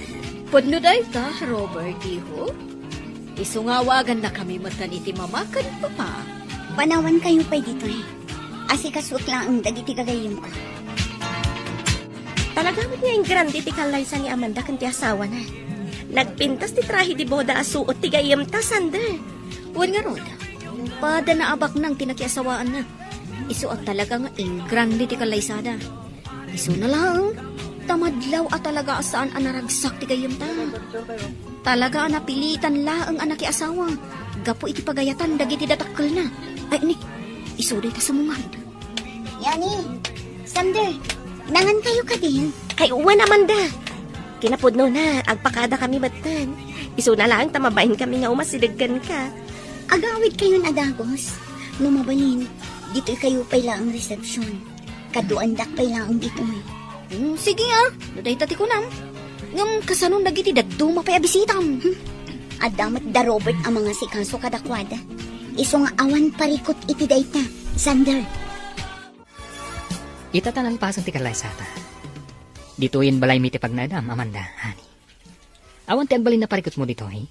Pudno day ta, Robert, iho. Isungawagan na kami matan iti mamakan, papa. Panawan kayo pa dito eh. Asikaswak lang ang dagiti gagayim ko. Talaga mo niya yung grande ti kalaysa ni Amanda kan ti asawa na. Nagpintas ti trahi di boda asuot ti gayam ta, Sander. Wan nga rod, pada na abak nang tinakiasawaan na. Iso at talaga nga grande ti kalaysada. Iso na lang, tamadlaw at talaga asaan ang naragsak ti gayam ta. Talaga ang napilitan laang anak asawa. Gapo iti pagayatan dagiti datakkel na. Ay ni, iso day ta sumungad. Yani, Sander, nangan kayo ka din. Ay, uwan, Amanda. Kinapudno na, agpakada kami batan. Iso na lang, tamabahin kami nga umasiliggan ka. Agawid kayo na dagos. Numabalin, dito kayo pala ang resepsyon. Kaduandak pala ang dito eh. Sige nuday tati ko nam. Ngam kasanong nagiti dagduma pa abisitam. Adamat da Robert ang mga sikaso kadakwada. Iso nga awan parikot iti dayta, Sander. Itatanan pasan ti kalay sata. Ditoyin balay mi ti pagnadam, Amanda, hani. Awan ti agbalin na parikot mo dito, eh.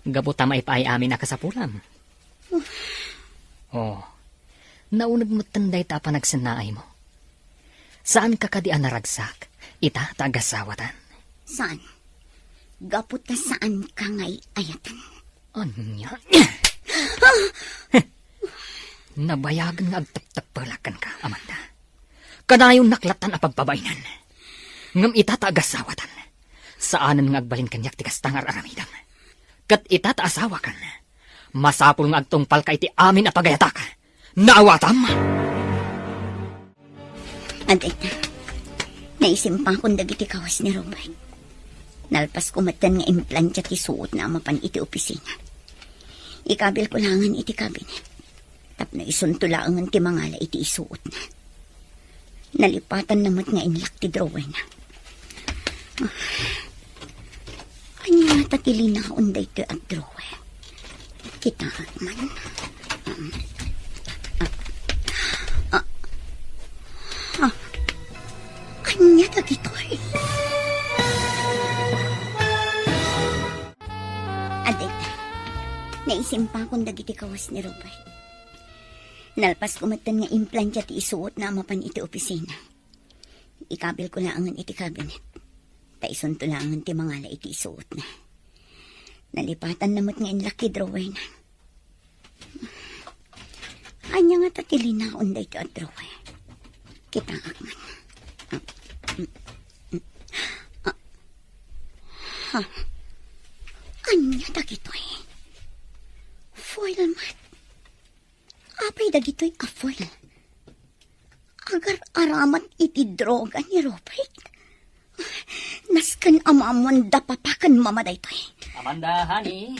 Gabuta maipaay amin na kasapulam. Oh, naunag mo tanday ta pa nagsanaay mo. Saan ka kadian naragsak? Ita tagasawatan. Saan? Gapot na saan ka ngay ayatan? Anya? Nabayagan nga agtap-tapalakan ka, Amanda. Kanayon naklatan a pagpabainan. Ngam ita tagasawatan. Saanan nga agbalin kanyak tigas tangar aramidam. Kat ita taasawa kan. Masapul nga agtungpal ka iti amin a pagayatak. Naawatam! Aday na. Naisimpang kong dagiti kawas ni Robert. Nalpas kumatan nga implantya ti suot na amapan iti opisina. Ikabil ko langan iti kabinet. Tapno isuntulaangan ti mangala iti isuot na. Nalipatan namat nga inlak ti drawer na. Kanya tatilin na unday ito at drawer. Kita man. Kanya tagitoy. Aday na. Naisimpa kong dagiti kawas ni Robert. Nalpas kumatan nga implantya ti isuot na amapan iti opisina. Ikabil ko laangan iti kabinet. Taisuntulangan ti mangala iti isuot na. Nalipatan namot nga inlaki drawer na. Anya nga tatili na unday ito at drawer. Kita man. Anya dagitoy. Foil mat. Apay dagitoy a foil. Agar aramat iti droga ni Robert. Naskan amamon da papakan mamaday to. Amanda, honey.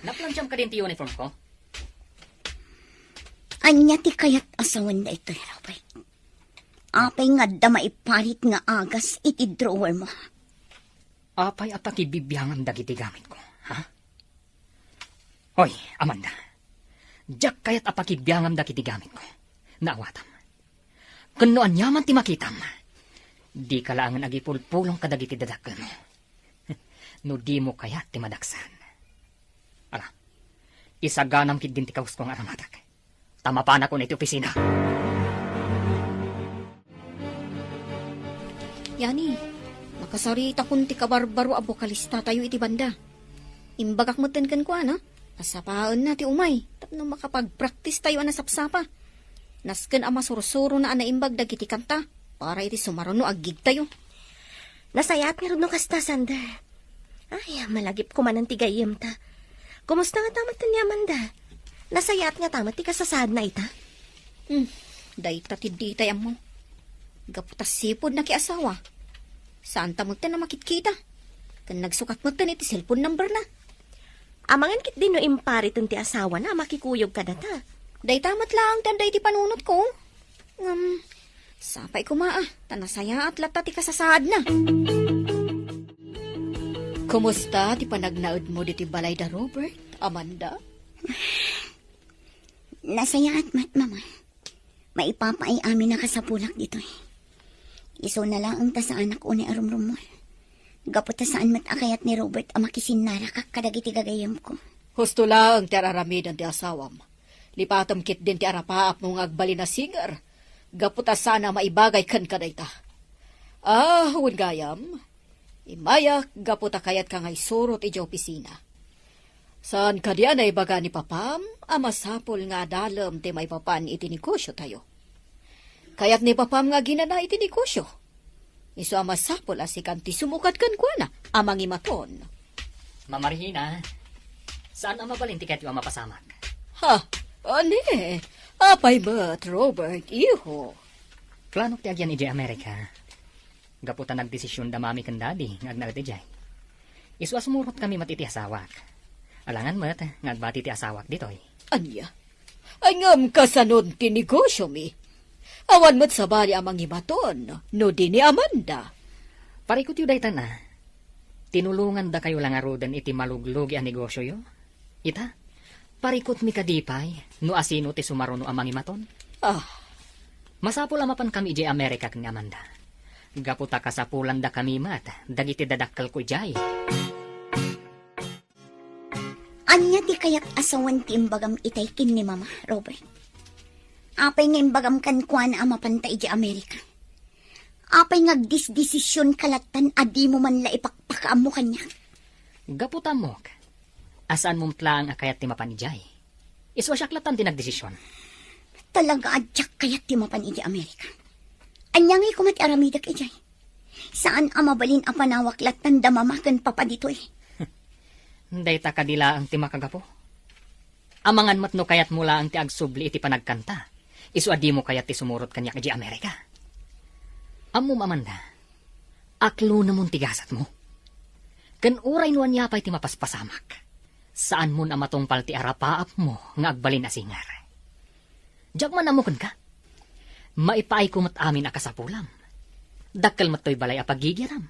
Naplansyam ka din ti uniform ko? Anya ti kayat asawan da ito, Robert. Apay nga da maipalit nga agas iti drawer mo. Apay apakibibiyangan dagiti gamit ko, ha? Hoy, Amanda. Diyak kayat apakibiyangan dagiti gamit ko. Naawatam. Kano anyaman ti makitam. Di kalaangan agipulpulong kadagiti dadakan mo. No di mo kayat ti madaksan. Ala, isaganam kid din ti kaus kong aramatak. Tama pa na ko na iti opisina. Yani, makasarita kun ti kabarbaro abokalista tayo iti banda. Imbagak matan kan ko, ano? Nasapaan na ti umay. Tapno makapag-practice tayo anasapsapa. Nasken ama sursuro na anaimbag dagiti kanta. Para iti sumaruno agig tayo. Nasayat nga rin no kasta, Sander. Ay, malagip ko man ang tigayim ta. Kumusta nga tamat ni Amanda? Nasayat nga tamat ti kasasad na ita? Dayta ti ditay mo. Gaputas sipod na kiasawa. Saan tamot na makitkita? Kan nagsukat mo iti cellphone number na. Amangan kit din no impariton ti asawa na makikuyog ka na ta. Daytamat lang tanday ti panunot ko. Sapay ko maa. Tanasaya at lata ti kasasad na. Kumusta ti panagnaod mo diti balay da Robert, Amanda? Nasaya at mat, mama. Maipapaay amin na kasapulak dito eh. Iso na lang ang ta sa anak o ni arumrumol. Gapot ta saan mat akayat ni Robert ang makisinara kak kadagiti gagayam ko. Husto lang ti araramidan ti asawam. Lipatom kit din ti arapaap mong agbali na sigar. Gaputa sana maibagay kan kadayta. Huwag gayam. Imayak gaputa kayat ka ngay surot iti opisina. Saan ka diyan ay baga ni Papam? Amasapol nga dalam ti may papan iti negosyo tayo. Kayat ni Papam nga ginana iti negosyo. Iso amasapol asikan ti sumukat kan kuana amang imaton. Mamarihina, saan ang mabalin tiket yung mapasamak? Ha? Ane? Apay ba't, Robert, iho? Plano ti agyan iti Amerika. Gaputan nagdesisyon da mami kan daddy, ngagnalit ijay. Iswas murot kami matiti asawak. Alangan mat, ngagbati ti asawak ditoy. Anya? Angam kasanod ti negosyo mi. Awan mo't sabali amang imaton, no di ni Amanda. Parikot yu daytan na. Tinulungan da kayo lang arudan iti maluglugi ang negosyo yo. Ita, parikot mi kadipay, no asino ti sumaruno amang imaton. Masapul amapan kami ijay Amerika kang Amanda. Gaputa kasapulan da kami mat, dagiti dadakkel ko ijay. Anya ti kayak asawan ti imbagam itay kin ni Mama, Robert. Apay nga imbagam kan kuan amapanta ijay Amerika. Apay ngagdisdesisyon kalatan adi mo man la ipakpakaam mo kanya. Gaputa mo, asaan mong tlaang akayat ti mapan ijay. Iswa syaklatan ti nagdesisyon. Talaga adyak kayat ti mapan ijay Amerika. Anyangay kumat aramidak ijay. Saan amabalin a panawak-latan da mamakan papa dito eh. Dayta kadila ang ti makagapo. Amangan matno kayat mula ang ti agsubli iti panagkanta. Iswa di mo kayat ti sumurot kanya ijay Amerika. Ammo Amanda, aklo na mong tigasat mo. Kan uray nuan niya pa'y ti mapaspasamak. Saan mo na matungpal ti arapaap mo nga agbalin asingar. Diyak man amukan ka. Maipaay kumat amin akasapulam. Dakkel matoy balay apagigiram.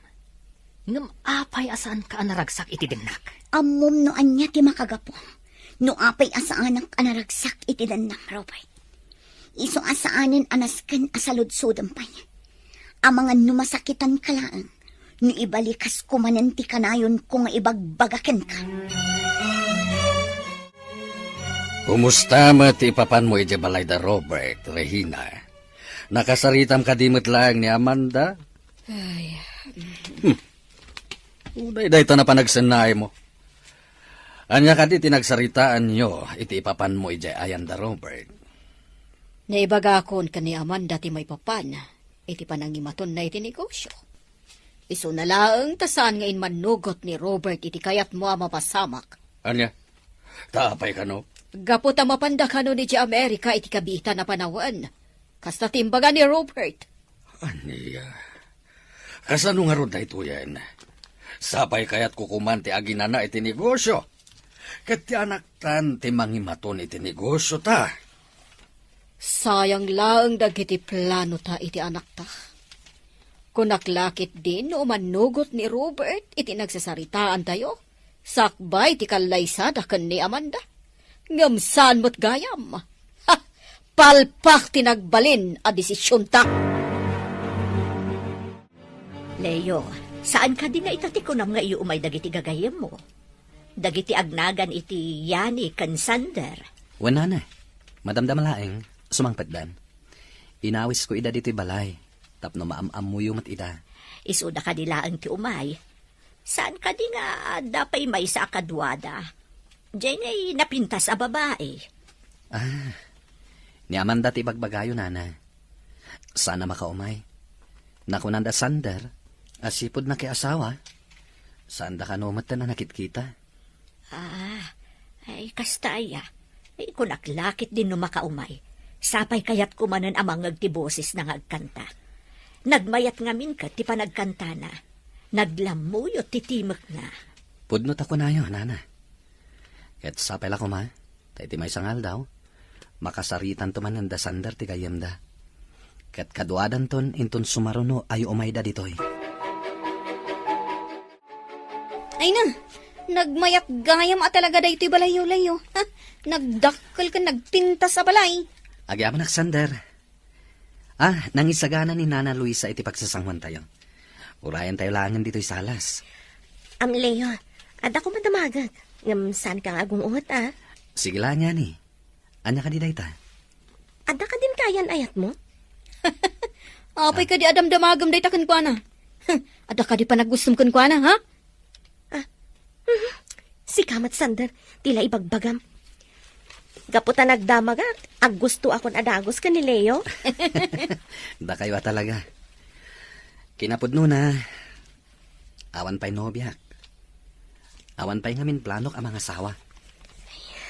Ngam apay asaan ka anaragsak iti dinnak. Ammom no anya ti makagapo. No apay asaan ang anaragsak iti danang Robert. Iso asaanin anasken asaludsudam pa niya. Amangan numasakitan ka lang. No ibalikas kumanan ti kanayon kung ibagbagaken ka. Kumusta mo ti papan mo ije balay da Robert, Regina? Nakasaritam ka dimot lang ni Amanda? Uday dayta na panagsanay mo. Anya ka di tinagsaritaan nyo, iti ipapan mo ije ayan da Robert. Naibagakon ka ni Amanda ti may papan, iti panangimaton na iti negosyo. Iso na laang tasaan ngayon manugot ni Robert iti kayat mo mapasamak. Anya? Tapay ka no? Gapot ang mapanda ka no ni Di Amerika iti kabita na panawan. Kasta timbaga ni Robert. Anya? Kasano nga ron ito yan? Sapay kayat kukuman ti aginana iti negosyo. Kat ti anak tan ti mangimaton iti negosyo ta. Sayang laang dagiti plano ta iti anak ta. Kung naklakit din o manugot ni Robert iti nagsasaritaan tayo, sakbay ti kalaysada kan ni Amanda. Ngamsan mo't gayam. Ha! Palpak tinagbalin a desisyon ta. Leo, saan ka din nga itatikunam nga iyo umay dagiti gagayem mo? Dagiti agnagan iti Yani kan Sander. Wala na. Madamdam laeng, sumangpatdan. Inawis ko ida dito'y balay. Tapno maamam mo yung ida. Isuda ka nila ang ti umay. Saan ka di nga dapay may sa akadwada? Diyan ay napintas a babae. Ni Amanda ti bagbagayo nana. Sana makaumay. Nakunanda Sander, asipod na kay asawa. Saan da ka numat na nakitkita? Ay kastaya. Ay kunaklakit din no makaumay. Sapay kayat kumanan amang agtiboses na ngagkanta. Nagmayat ngamin ka ti panagkanta na. Naglamuyot ti timek na. Pudnot ako na yun, nana. Ket sapay la ko ma, tayo ti may sangal daw. Makasaritan to man da Sander ti gayem da. Ket kadwadan ton inton sumaruno ay umayda ditoy. Ay na, nagmayat gayam at talaga dahi ito'y balayo-layo. Ha? Nagdakkel ka, nagtinta sa balay. Agyaman nak Sander. Nangisagana ni Nana Luisa iti pagsasangwan tayo. Urayan tayo langan dito'y salas. Leo, ada ko madamagan. Ngam saan kang agungungot, Sige lang yan eh. Anya ka di dayta? Ada ka din kayan ayat mo? Apay ka di adam-damagam dahi takan kwa na. Ada ka di pa nagustom kan kwa na, ha? Si Kamat Sander, tila ibagbagam. Gaputa nagdamagat, ag gusto akon adagos ka ni Leo. Da kayo talaga. Kinapudno na. Awan pa'y nobyak. Awan pa'y ngamin planok ang mga sawa.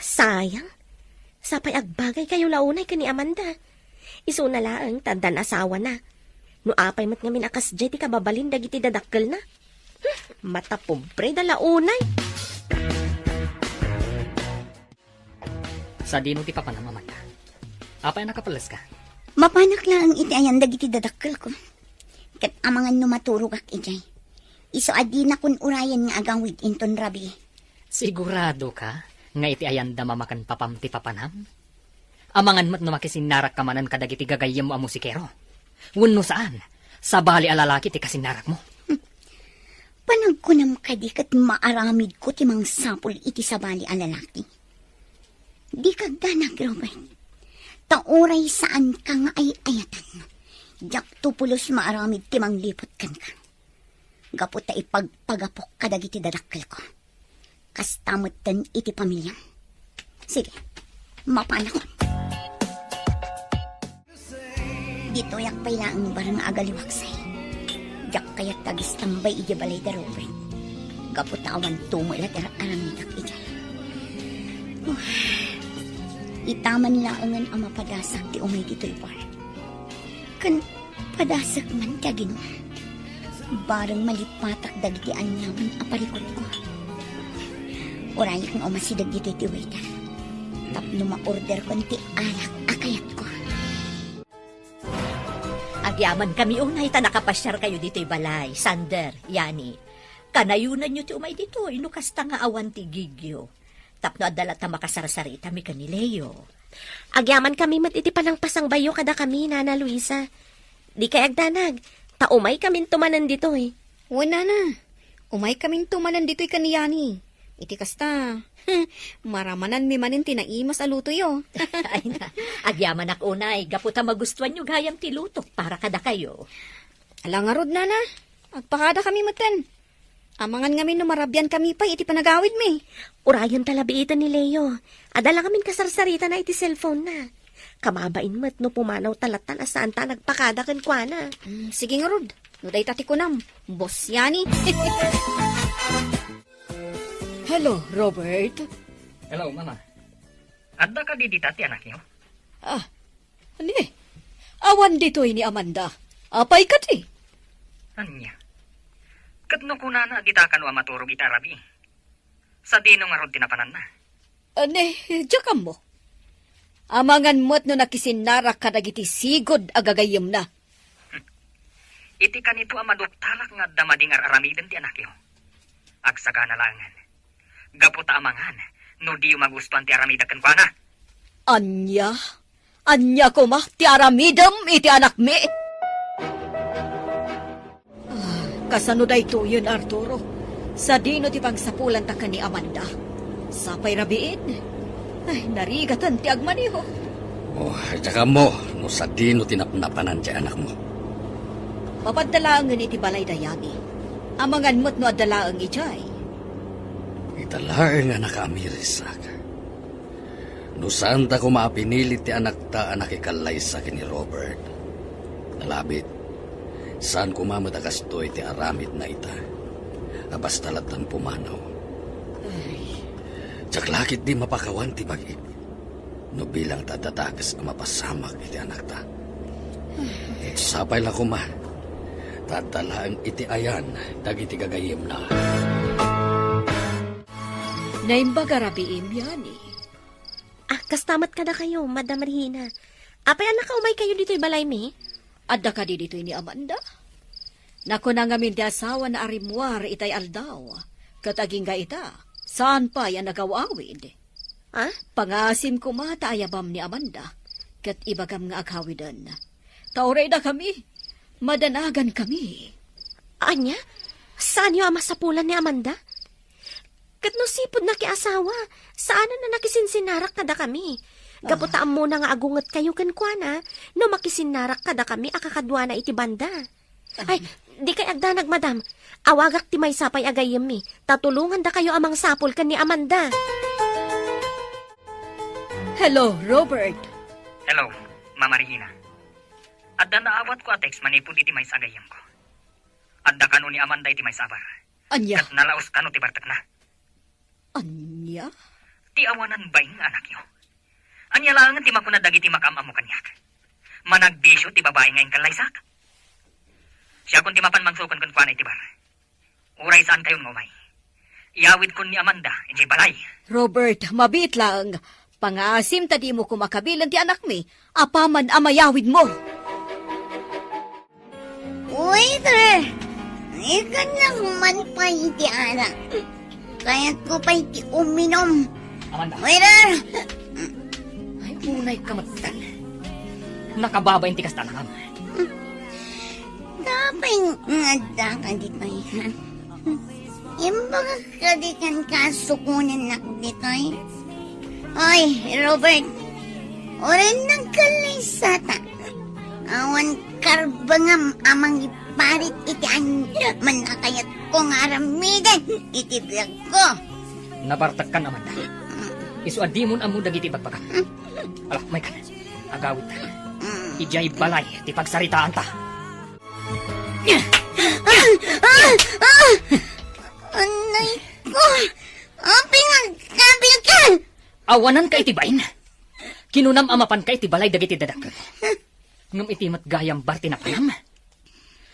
Sayang. Sapay agbagay kayo launay ka ni Amanda. Iso na laang tandan asawa na. No apay mat ngamin akas jay ti kababalin dagiti dadakkel na. Mata pobre da launay. Sa dino ti papanamaman ka. Apay nakapalas ka. Mapanak lang ang iti ayan dagiti dadakkel ko. Kat amangan numaturog ak ijay. Iso adi na kun urayan nga agawid inton rabi. Sigurado ka nga iti ayan da mamakan papam ti papanam? Amangan mo't no makisinarak ka manan kadagiti gagayem mo a musikero. Wenno saan? Sa bali a lalaki ti kasinarak mo. Panagkunam kadikat maaramid ko ti mang sapul iti sabali a lalaki. Di ka ganag, Robert. Tauray saan ka nga ay ayatan. Jak tupulos maaramid ti mang lipot kan ka. Gapot ta ipagpagapok kadagiti dadakkel ko. Kastamutan iti pamilya. Sige, mapana ko. Dito yak pailaang barang agaliwaksay. Jak kayat tagis tambay iti balay da Robert. Gaputawan tumulat aramidak iti. Itaman laangan ang mapadasak ti umay dito'y bar. Kan padasak man kagino. Barang malipatak dagiti anyaman aparikot ko. Oray kong umasidag dito'y ti waiter. Tapno ma-order ko ti alak akayat ko. Agyaman kami unay ta nakapasyar kayo dito'y balay, Sander, Yani. Kanayunan nyo ti umay dito, inukas ta nga awan ti gigyo. Tapno adala ta makasarsarita mi kanileo. Agyaman kami mat iti panang pasangbayo kada kami, Nana Luisa. Di kay agdanag, taumay kami tumanan dito eh. Wala na. Umay kaming tumanan dito'y kaniyani. Iti kasta. Maramanan mi manin tinaimas aluto yo. Ay na, agyaman ak unay, gaputa magustuhan nyo gayam ti lutok para kada kayo. Alangarod na na. Agpakada kami matan. Amangan ngamin no marabyan kami pa iti panagawid mi. Urayan talabiitan ni Leo. Adala kamin kasarsarita na iti cellphone na. Kamabain mat no pumanaw talatan asaan ta nagpakada kan kwa na. Sige nga rod. No day tati ko nam. Boss Yani. Hello, Robert. Hello, mama. Adda ka di ti anak niyo? Ani? Awan dito'y ni Amanda. Apay ka ti. Anya? Katno kuna na ditakan wa maturog itarabi. Sa dino nga rod tinapanan na. Ani, diyakam mo. Amangan mo't no nakisinarak ka nagiti sigod agagayam na. Iti kanito amadoktalak nga damading aramiden ti anak niyo. Agsaga na langan. Gaputa amangan, no di magustuhan ti aramidakan kwa na. Anya? Anya ko ma, ti aramidam iti anak mi. Kasano da ito yun, Arturo? Sa dino ti pagsapulan ta ka ni Amanda. Sapay rabiin. Ay, narigatan ti agmaniho. Oh, tsaka mo, no sa dino tinapnapanan ti anak mo. Papadalaangan iti balay dayani. Amangan mo't no adalaang ijay. Italaang anak amirisak. No saan ta ko maapinilit ti anak ta anak ikalay sa ni Robert. Nalabit, saan ko mamadagas ti aramid na ita. Abas talatan pumanaw. Tsaklakit di mapakawan ti pag-ip. No bilang tatatagas ang mapasamak iti anak ta. Sapay lang ko ma. Tatalaan iti ayan, dagiti gagayim na. Naimbaga rabiim yani. Kastamat ka na kayo, Madam Regina. Apay anak ka umay kayo dito'y balay mi? Adda ka di dito ni Amanda. Nako na ngamin ti asawa na arimwar itay aldaw. Kataging ga ita, saan pa yan nagawawid? Ha? Pangasim ko mata ayabam ni Amanda. Kat ibagam nga aghawidan. Tauray na kami. Madanagan kami. Anya? Saan yung amasapulan ni Amanda? Kat no sipod na asawa, saan na nakisinsinarak kada kami? Gaputaan mo na nga agungat kayo kankwana, no makisinarak kada kami akakadwa na iti banda. Ay, di kay agdanag, madam. Awagak ti may sapay agayem mi. Tatulungan da kayo amang sapul kan ni Amanda. Hello, Robert. Hello, Mama Regina. Adda naawat ko a text manipod iti may sagayam ko. Adda kano ni Amanda iti may sabar. Anya? Kat nalaos kano ti bartak na. Anya? Ti awanan ba yung anak niyo? Anya lang ti makuna dagiti makamamo kanyak. Managbisyo ti babae ngayon kalaysak. Siya kung ti mapan mansukon kun kwa na iti bar. Uray saan kayo ngumay. Iawid kun ni Amanda, iti balay. Robert, mabit lang. Pangasim tadi mo kumakabilan ti anak mi. Apaman amayawid mo. Waiter! Ikan lang man pa iti ara. Kaya ko pa iti uminom. Amanda. Waiter! Unay kamatan. Nakababa inti kas talangam. Tapay nga ka dito yan. Imbaga ka di kan kasukunin na dito eh. Oy, Robert. Oren ng kalaysata. Awan karbangam amang iparit iti anya. Manakayat kong aramidan iti biyag ko. Nabartak ka naman da. Isuadi mo amo dagiti bagbagan. Ala, may kan. Agawit ta. Ijay balay, ti pagsaritaan ta. Anay ko. Pinagkabil ka. Awanan ka iti bain. Kinunam amapan ka iti balay dagiti dadakkel. Ngam iti matgayam barti na panam.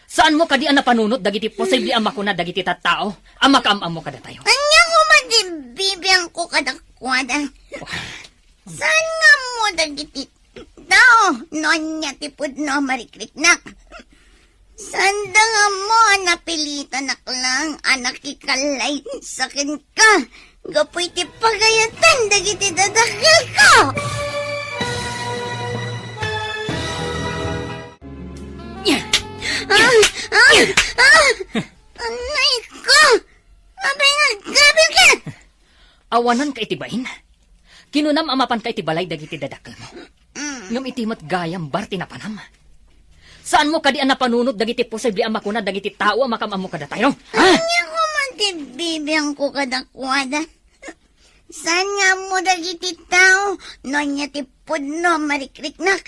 Saan mo kadi ang napanunot dagiti posible ama ko na dagiti tattao? Ama kaamam mo kada tayo. Anya ko madibibiyang ko kadakwada. Saan nga mo dagiti tao? Nonya tipod no marikriknak. Sanda nga mo napilitan lang anak ikalay sakin ka. Gapoy ti pagayatan dagiti dadakil ko. Anay ko! Abay nga, gabil ka! Awanan ka iti bain. Kinunam amapan ka iti balay dagiti dadakkel mo. Ngam iti matgayam barti na panam. Saan mo kadi ang napanunot dagiti posible ama ko na dagiti tao ang makamam mo kada tayo? Ha? Anya ko man tibibiyang ko kadakwada. Saan nga mo dagiti tao? Nonya tipod no marikriknak.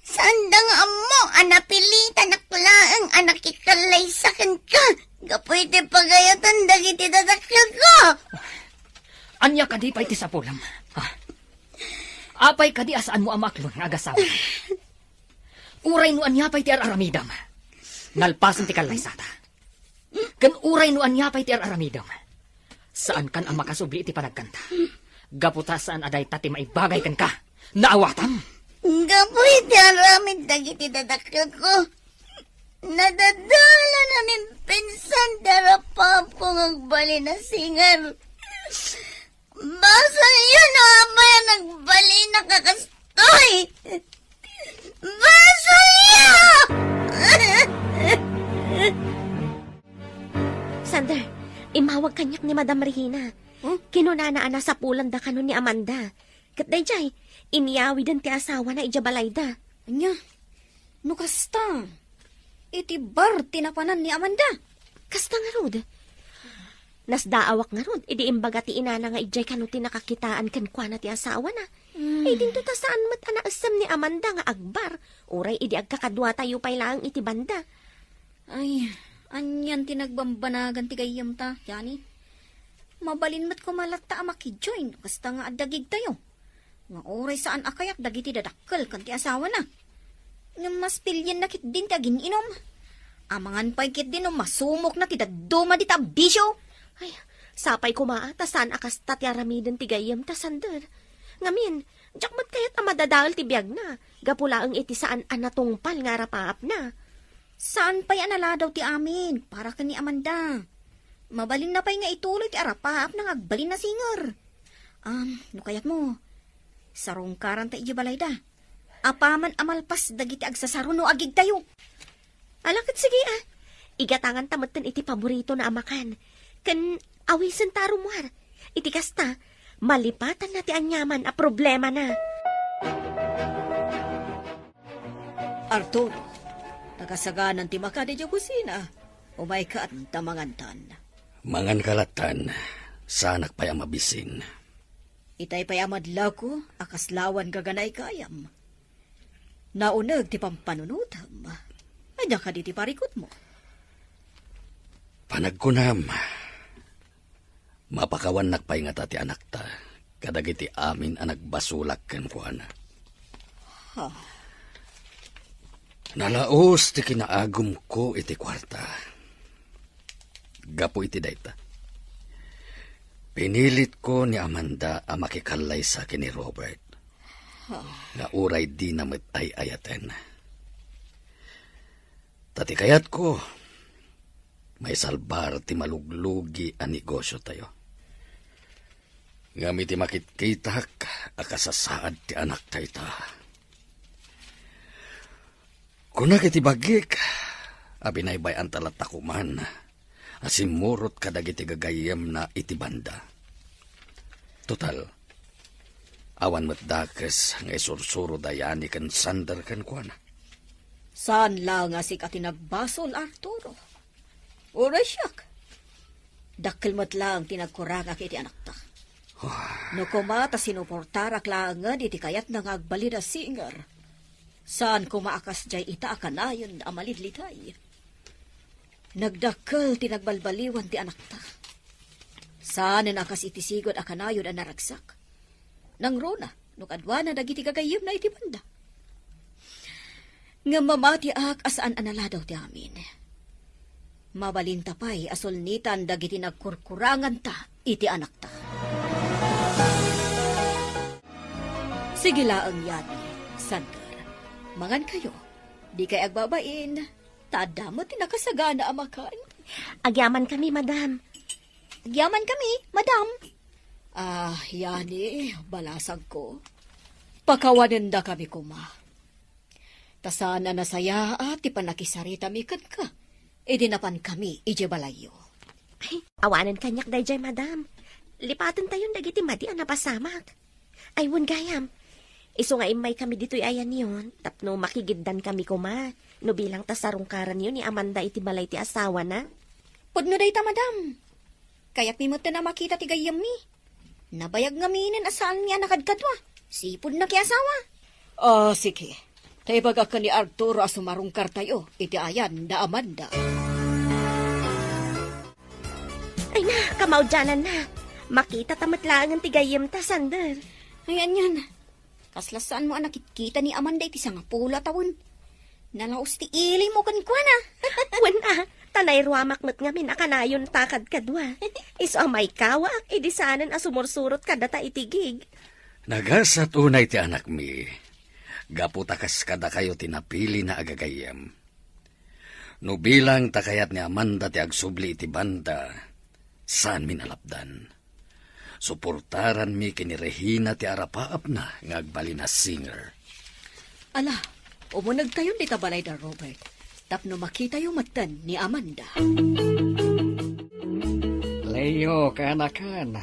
Sanda nga mo anapilitan nakulaang anak ikalay sakin ka. Gapoy ti pagayatan dagiti dadakil ko. Anya kadi pa iti sapulam. Ha? Apay kadi asaan mo amaklon nga agasawa. Uray no anya pa iti aramidam. Nalpasan ti kalay sata. Kan uray no anya pa iti aramidam. Saan kan ang makasubli iti panagkanta? Gaputa saan aday tati maibagay kan ka. Naawatam. Gapoy ti aramid dagiti dadakil ko. Nadadala na min pinsan darapap kong agbali na singar. Basa yun o amay nagbali na kakastoy. Basa yun! Sander, imawag kanyak ni Madam Regina. Kinunanaan na sa pulan da kanon ni Amanda. Kat dayjay, iniyawi din ti asawa na ijabalayda. Anya, no kasta. Iti bar tinapanan ni Amanda. Kasta nga rod. Nasdaawak nga rod, idi imbaga ti inana nga ijay kanuti nakakitaan kan kwa na ti asawa na. Eh dinto ta saan mat anaasam ni Amanda nga agbar. Uray idi agkakadwa tayo pay lang iti banda. Ay, anyan tinagbambanagan ti gayam ta, yani. Mabalin mat kumalata makidjoin, kasta nga adagig tayo. Nga oray saan akayak dagiti dadakkel kan ti asawa na. Nga mas pilyan na kit din ti agin inom. Amangan pa'y kit din masumok na ti daduma di tabisyo. Ay, sapay kumaata saan akas tatyaramidan ti gayam ta Sander. Ngamin, jakmat kayat amadadal ti biyag na. Gapulaang iti saan anatungpal nga rapaap na. Saan pa'y anala daw ti amin para ka ni Amanda. Mabalin na pa'y nga ituloy ti arapaap nang agbalin na singer. No kayat mo, sarong karan ta ijibalay da. Apaman amalpas dagiti agsasaro no agig tayo. Alakit sige Igatangan tamatan iti paborito na amakan. Kan awisan tarumwar. Iti kasta, malipatan na ti anyaman a problema na. Arturo, nakasaganan ti makadi di kusina. Umay ka at tamangantan. Mangan kalatan, sanak pa'y mabisin. Itay pa'y amadlaw ko, akaslawan gaganay kayam. Naunag ti pampanunutam. Ay daka di ti parikot mo. Panagkunam, mapakawan nakpay nga tati anak ta, kadagiti amin ang nagbasulak ken kuana. Nalaos ti kinaagum ko iti kwarta. Gapo iti dayta. Pinilit ko ni Amanda ang makikalay sa akin ni Robert. Nga uray di namit ay ayaten. Tati kayat ko, may salbar ti maluglugi ang negosyo tayo. Ngamit ti makitkitak, akasasaad ti anak tayta. Kunak iti bagik, abinaybay ang talatakuman, asimurot kadagiti gagayem na iti banda. Total, awan mo't dakes nga isursuro dayani kan sandar kan kuana. Saan lang nga si katinagbasol, Arturo? Oray siyak. Dakkel mo't lang tinagkuranga kiti anak ta. No kumata sinuportarak lang nga iti kayat nang agbali na singer. Saan kumaakas jay ita akanayon amalidlitay. Nagdakkel tinagbalbaliwan ti anak ta. Saan akas iti sigod akanayon ang naragsak. Nang rona, no kadwana dagiti gagayim na iti banda. Nga mamati ak asaan anala daw ti amin. Mabalinta pa'y asulnitan dagiti nagkurkurangan ta iti anak ta. Sige laang yani, Sander. Mangan kayo, di kay agbabain. Tadamot tinakasagana amakan. Agyaman kami, madam. Agyaman kami, madam. Yani, balasag ko. Pakawanin da kami kuma. Tasana nasaya at ipanakisarita mikan ka. Idinapan kami, ije balayo. Ay, awanan kanyak dayjay, madam. Lipatan tayon dagiti madi ang napasamak. Ay, wun gayam. Iso nga imay kami dito'y ayan yun. Tapno makigiddan kami kuma. No bilang tasarungkaran yun ni Amanda iti balay ti asawa na. Pudno day ta, madam. Kayak mi mo na makita ti gayam mi. Nabayag nga minin asaan niya nakadkadwa. Sipod na kiasawa. Sige. Tay baga ka ni Arturo asumarungkar tayo. Iti ayan da Amanda. Ay na, kamaudyanan na. Makita tamatlangan ti gayam ta, Sander. Ayan yan. Kaslasaan mo nakikita ni Amanda iti nga pula tawon. Nalaos ti ili mo kan na. Wan tanay ruamak met ngamin akanayon takad kadwa. Iso amay kawak, idisanan asumursurot kada ta itigig. Nagasat unay ti anak mi. Gaputakas kada kayo tinapili na agagayem. No bilang takayat ni Amanda ti agsubli iti banda, saan minalapdan? Suportaran mi kini Regina ti arapaap na nga agbali na singer. Ala, umunag tayo ni tabalay da Robert. Tapno makita yung matan ni Amanda. Leo, kanakan.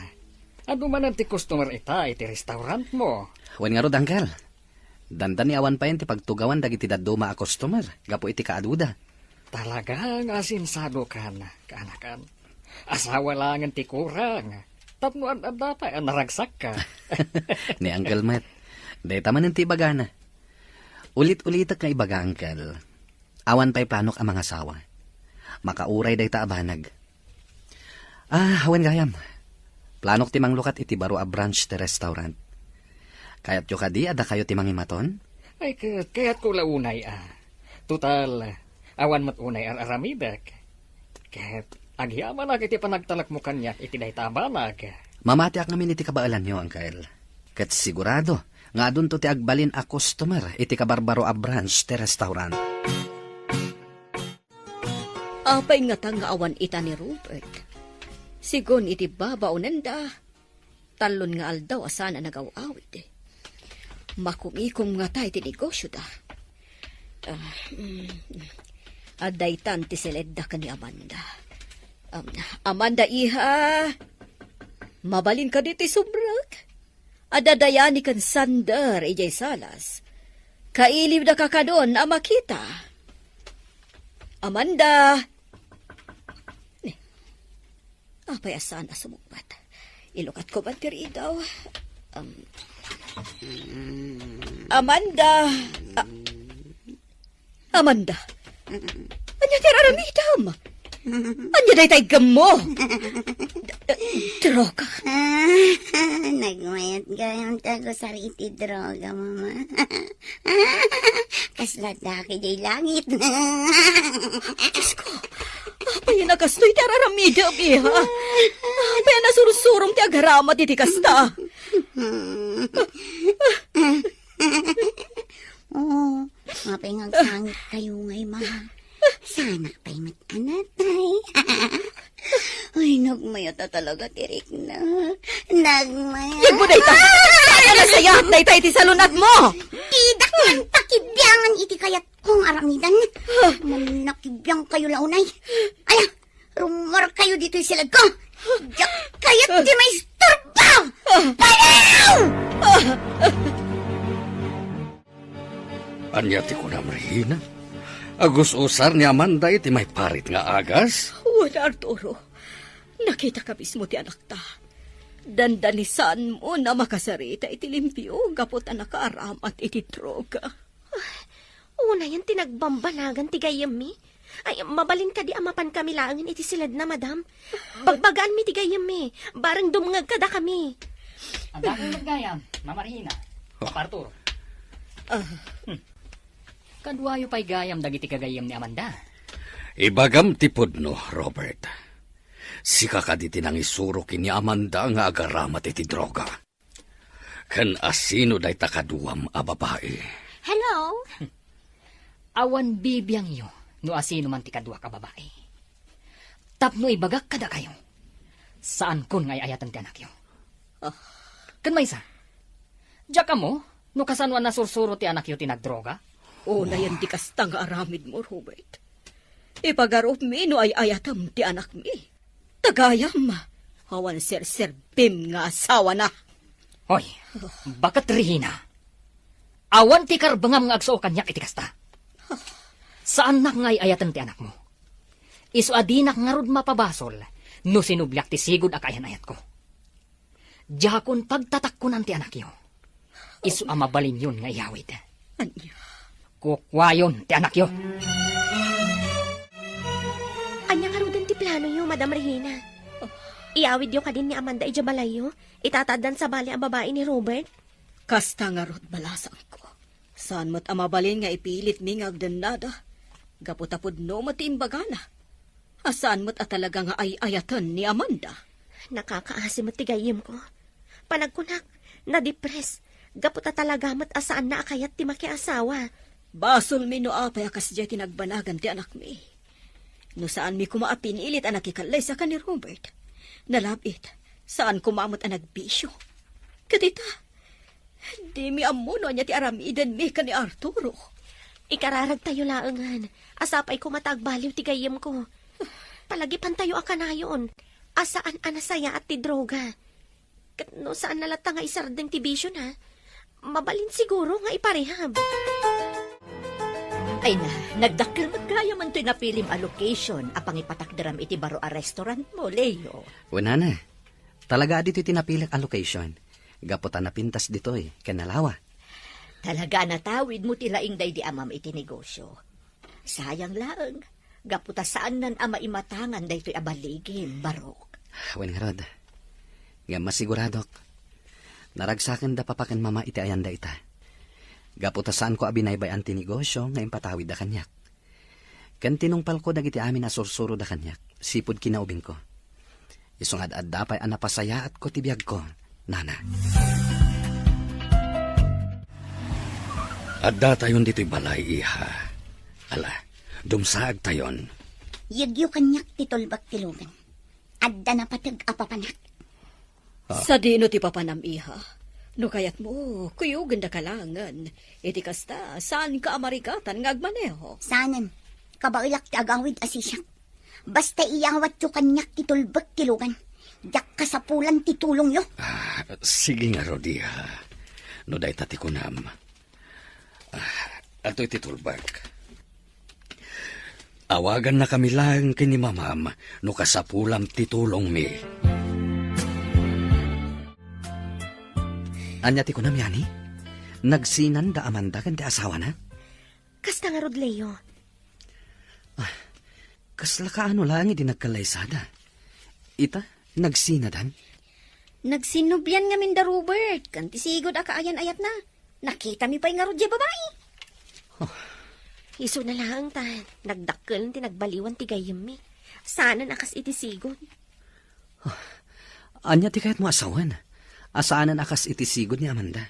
Ano man ang ti customer ita iti restaurant mo? Wan nga rod, angkel. Dandan ni awan pa yun ti pagtugawan dagiti daduma a customer. Gapo iti kaaduda. Talagang asinsado kan, kanakan. Asawa lang ang ti kurang. Tapno ang data ang naragsak ka. Ni Uncle Matt. Day taman ng tibagana. Ulit-ulitak nga ibaga, Uncle. Awan pa'y planok ang mga asawa. Makauray day ta abanag. Hawan gayam. Planok timang lukat iti baro a branch ti restaurant. Kayat yo kadi, ada kayo timang imaton? Ay, kaya't ko launay Total, awan mat unay aramidak. Kaya't agyaman na iti panagtalak mo kanya, iti day tabanag. Mamati ak namin iti kabaalan nyo, Uncle. Kat sigurado, nga dun to ti agbalin a customer, iti kabarbaro a branch ti restaurant. Apay nga nga awan ita ni Robert. Sigon iti babaunan da. Talon nga aldaw asana nagaw-awid. Makumikom nga tayo ti negosyo da. Aday tanti seledda ka ni Amanda. Amanda iha, mabalin ka diti subrak. Adadayani kan Sander, ijay salas. Kailib na kakadon, makita. Amanda! Apay asaan asumugbat. Ilukat ko ba tiri daw? Amanda! Amanda! Anya tiraramidam? Anya day tay gamo? Droga. Nagmayat gayam tago sa riti droga, mama. Kaslada ki jay langit. Diyos ko, apay nagastoy ti araramidam, iha. Apay nasurusurong ti agarama ti kasta. Oo, mapay ngagsangit kayo ngay, ma. Sana pa'y matanatay. Uy, Nagmayata talaga, tirik na. Nagmayata. Yan mo, dayta! Kaya na saya, dayta iti salunat mo! Idak ng takibyangan iti kayat kong aramidan. Manakibyan kayo launay. Ala, rumor kayo dito silag ko. Diyak kayat di may istorba! Palaw! Anyati ko na, Rehina. Agus usar ni Amanda iti may parit nga agas. Wala, Arturo. Nakita ka mismo ti anak ta. Dandanisan mo na makasarita iti limpyo, gapot ang nakaaramat iti droga. Una yan tinagbambalagan ti gayam mi. Ay, mabalin ka di amapan kami laangin iti silad na, madam. Bagbagaan mi ti gayam mi. Barang dumngag kada kami. Ang daking maggayam, Mama Rehina, Papa Arturo. Kadwayo pa'y gayam dagiti kagayam ni Amanda. Ibagam tipod no, Robert. Sika ka diti nang isuro kini Amanda nga agaramat iti droga. Kan asino day takaduam a babae. Hello? Awan bibiyang yo, no asino man ti kadwa ka babae. Tapno ibagak kada kayo. Saan kun ngay ayatan ti anak yo? Kan may isa? Diyak ka mo, no kasanwan na sursuro ti anak yo ti nagdroga? Una yan di kasta nga aramid mo, Robert. Ipagarop mi no ay ayatam ti anak mi. Tagayam, hawan ser-serbim nga asawa na. Hoy, bakat Rehina? Awan ti karbangam nga agsuo kanyak iti kasta. Saan nak ngay ayatan ti anak mo? Isu adinak nga rod mapabasol, no sinublyak ti sigod akayan ayat ko. Diyakon pagtatakkunan ti anak yo. Isu amabalin yun nga iyawid. Anya? Kukwayon ti anak yo. Anya nga rin ti plano yo, Madam Regina. Iawid yo ka din ni Amanda ijabalay yo. Itatadan sa bali ang babae ni Robert. Kasta nga rot balasang ko. Saan mo't amabalin nga ipilit mi nga agdanada. Gaputapod no matiimbagana. Asaan mo't atalaga nga ay ayatan ni Amanda. Nakakaasim at tigayim ko. Panagkunak, na-depress. Gaputa talaga mo't asaan na akayat ti makiasawa. Basol mi no apay akas diya tinagbanagan ti anak mi. No saan mi kumaapin ilit ang nakikalay sa ka ni Robert. Nalapit, saan kumamot ang nagbisyo. Kadita, di mi amuno niya ti aramidan mi ka ni Arturo. Ikararag tayo laangan. Asapay ko matagbaliw ti gayim ko. Palagipan tayo akanayon. Asaan anasaya at ti droga. Kat no saan nalata nga isardeng ti bisyo na. Mabalin siguro nga iparehab. Ay na, nagdakkel magkaya man to'y napilim a location apang ipatakdaram iti baro a restaurant mo, Leo. Una na. Talaga dito tinapilak a location. Gaputan na pintas dito kanalawa. Talaga natawid mo tilaing day di amam iti negosyo. Sayang laang, gaputa saan nan ama imatangan day to'y abaligin, barok. Wen nga rod. Nga masiguradok. Naragsakan da papakan mama iti ayanda ita. Gaputa saan ko abinaybay anti negosyo nga impatawid da kanyak. Kan tinungpal ko dagiti amin na sursuro da kanyak. Sipod kinaubing ko. Isungad ad dapay anapasaya at ko tibiyag ko, nana. Adda tayon dito'y balay, iha. Ala, dumsaag tayon. Yagyo kanyak titulbak tilugan. Adda na patag apapanak. Sa dino ti papanam iha. No kayat mo, kuyugan da kalangan. Iti kasta, saan ka amarikatan ng agmaneho? Sanan, kabailak ti agawid asisyak. Basta iyawat yo kanyak titulbak tilugan. Yak kasapulan titulong yo. Sige nga, Rodiha. No day tati kunam. Ato'y titulbag. Awagan na kami lang kini mamam no kasapulam titulong mi. Anya ti kunam yani? Nagsinan da Amanda kan ti asawa na? Kasta nga rod, Leo. Kasla ka ano lang di nagkalaysada. Ita, nagsinadan? Nagsinubyan nga min da Robert. Kanti sigod akaayan ayat na. Nakita mi pa'y nga rod babae. Iso na lang ta. Nagdakkel ti nagbaliwan ti gayem mi. Sana nakas iti sigod. Anya ti kayat mo asawan? Asaanan akas iti sigod ni Amanda?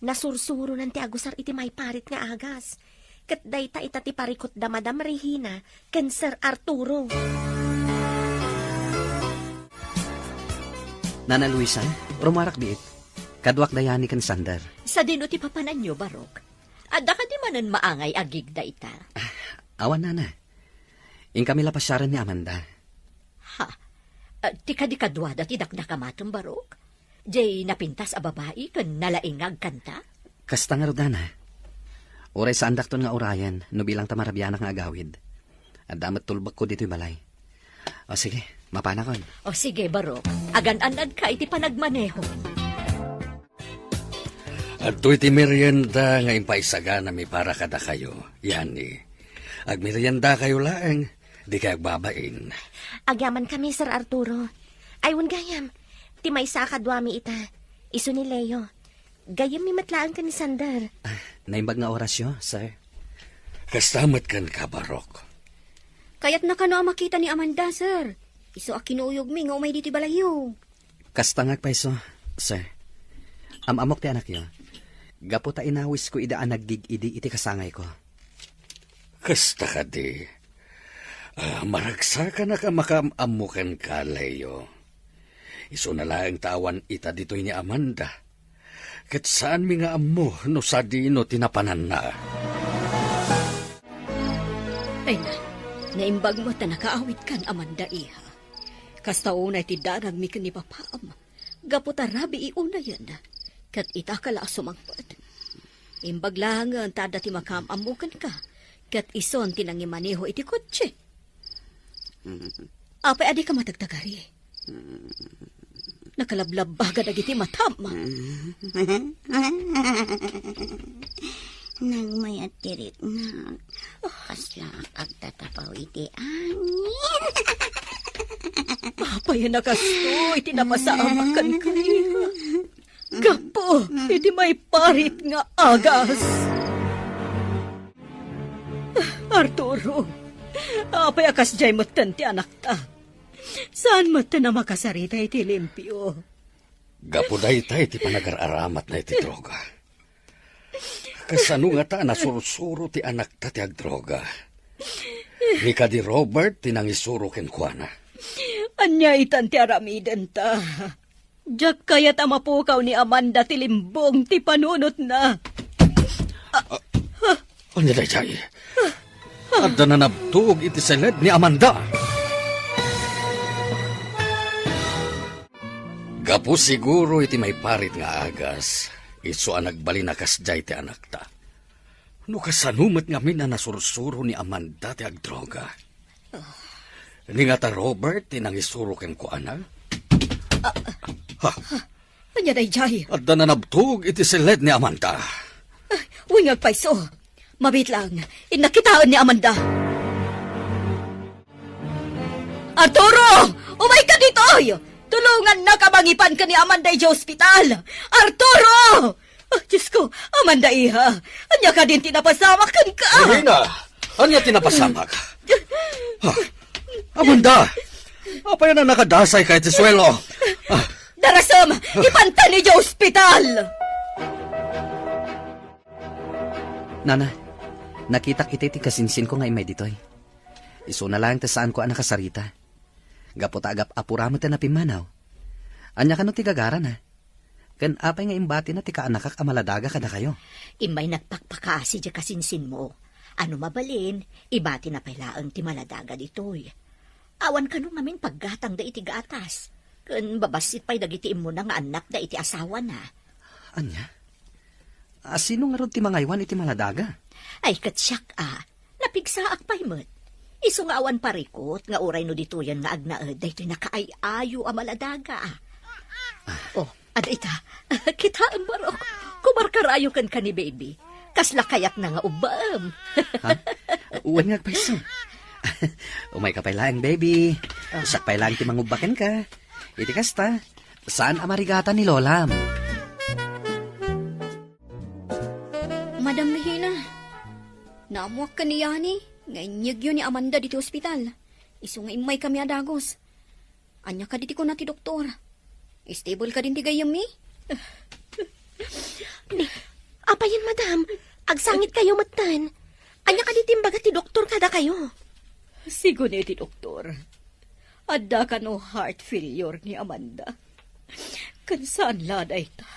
Nasursuro nan ti agusar iti may parit nga agas. Kat dayta itati parikot da Madam Regina ken Sir Arturo. Nana Luisa, rumarak biit. Kadwak dayani kan Sander. Sa dino ti papanan nyo, Barok. Adda ka di manan maangay agig da ita. Awan nana. In kami lapasyaran ni Amanda. Ha? Ti kadikadwada ti dakdakamatong, Barok? Jay napintas a babae kan nalaingag kanta? Kasta nga rodana. Oray sa andak ton nga orayan, no bilang tamarabianak nga agawid. At damat tulbak ko dito'y balay. O sige, mapana kon. O sige, Barok. Agan-anad ka iti panagmaneho. At iti merienda nga impaisaga na mi para kada kayo. Yani, ag merienda kayo laeng, di kayo babain. Agyaman kami, Sir Arturo. Aywan gayam. Ti may sakadwami ita. Iso ni Leo. Gayam mi matlaan ka ni Sander. Naimbag nga orasyo, sir. Kastamat kan ka, Barok. Kaya't nakano ang makita ni Amanda, sir. Iso a kinuyog mi nga umay diti balayo. Kastangag pa iso, sir. Amok ti anak yo. Gapo ta inawis ko idaan naggig-idi iti kasangay ko. Kasta ka di. Maragsa ka na ka makamamukan ka, Leo. Iso na lang tawan ita dito ni Amanda. Kat saan mi nga amo no sa dino tinapanan na. Ay na, naimbag mo ta nakaawit kan Amanda iha. Kasta unay ti darag mi kan ni papaam. Gaputa rabi iuna yan na. Kat ita kala sumangpad. Imbag lang ang tada ti makamamukan ka. Kat ison tinangimaneho iti kotse. Apay adi ka matagtagari. Nakalablab baga dagiti matama. Nagmayat tirit na. Kasla agtatapaw iti angin. Apay nakasto iti napasamakan kayo. Gapo, iti may parit nga agas. Arturo, apay akas jay matan ti anak ta. Saan matan na makasarita iti limpyo? Gapuday tayo ti panagar-aramat na iti droga. Kasano nga ta nasursuro ti anak ta ti agdroga. Ni ka di Robert tinangisuro ken Juana. Anya itan ti aramiden ta. Diyak kaya tamapukaw ni Amanda ti limbong ti panunot na. Anya day jay. Adda na nabtug iti seled ni Amanda. Gapu siguro iti may parit nga agas. Iso ang nagbalinakas jay ti anak ta. No kasanumat nga min na nasursuro ni Amanda ti agdroga. Ni nga ta Robert tinangisuro ken Juana. Anya day jay. Adda na nabtug iti seled ni Amanda. Wingag pa iso. Mabit lang. Inakitaan ni Amanda. Arturo! Umay ka dito! Tulungan na kamangipan ka ni Amanda sa ospital! Arturo! Oh, Diyos ko, Amanda iha. Anya ka din tinapasamak kan ka. Rina! Anya tinapasamak? Amanda! Apa yan ang nakadasay kahit sa swelo? Darasam! Ipanta ni sa ospital! Nana, nakita kita iti kasinsin ko nga imay ditoy. Iso na lang ta saan ko ang nakasarita. Gapo agap apuramat na pimanaw. Anya ka no ti gagara na. Kan apay nga imbati na ti kaanakak amaladaga ka na kayo. Imay nagpakpakasi di kasinsin mo. Ano mabalin, ibati na pailaang ti maladaga ditoy. Awan ka nung namin paggatang da iti gatas. Kan babasit pa'y dagiti mo na nga anak da iti asawa na. Anya? Sino nga ron ti mangaywan iti maladaga? Ay katsyak napigsaak pa'y mo't. Iso nga awan parikot, nga uray no dito yan nga agnaed, dahito nakaayayo a maladaga. Oh, ada ita, kita ang Barok, kumarkarayo kan ka ni baby. Kasla kayat na nga ubam. Ha? Uwan nga paiso. Umay ka pailang, baby. Usak pailang ti mangubakan ka. Iti kasta, saan amarigata ni Lolam? Madam Regina, naamuak ka ni Yani. Ngainyag yun ni Amanda dito ospital. Iso nga imay kami adagos. Anya ka diti ko na ti doktor. Stable ka din ti gayam mi? Apa yan, madam? Agsangit kayo matan. Anya ka ditimbaga ti doktor kada kayo. Sigo ni ti doktor. Adda ka no heart failure ni Amanda. Kansaan laday ta?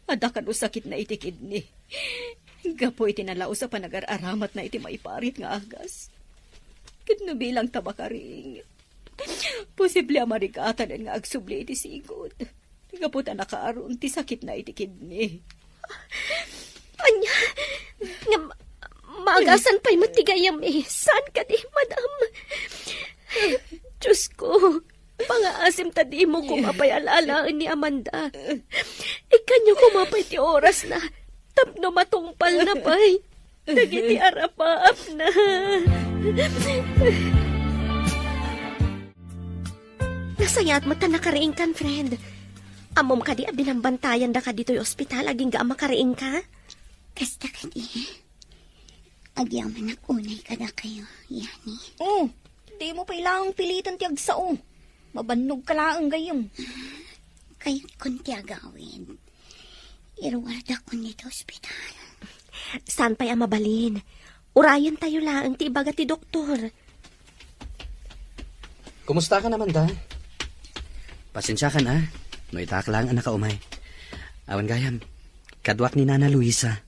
Adakan usakit na iti kidney. Gapo iti nalao sa panag-aramat na iti maiparit nga agas. Kidno bilang tabakaring. Posible amarikatan nga agsubli iti sigod. Gapo ta nakaaron ti sakit na iti kidney. Anya, nga maagasan pa'y matigayam Saan ka di, madam? Diyos ko, pangaasim ta di mo kumapay alalaan ni Amanda. Ikanyo kumapay ti oras na tapno matungpal na pa'y. Dagiti arapaap na. Nasayat mo ta nakariing kan, friend. Amom ka di abdi ng bantayan da ka dito'y ospital aging ga makariing ka? Kasta ka di. Agyaman unay ka na kayo, Yani. Oh, di mo kailangang pilitan ti agsaong. Mabannog ka lang gayong. Kayat kong tiyagawin. Irwarda ko nito ospital. Saan pa'y mabalin? Urayan tayo lang ti ibaga ti doktor. Kumusta ka naman, da? Pasensya ka na. No itak lang ang nakaumay. Awan gayam, kadwak ni Nana Luisa.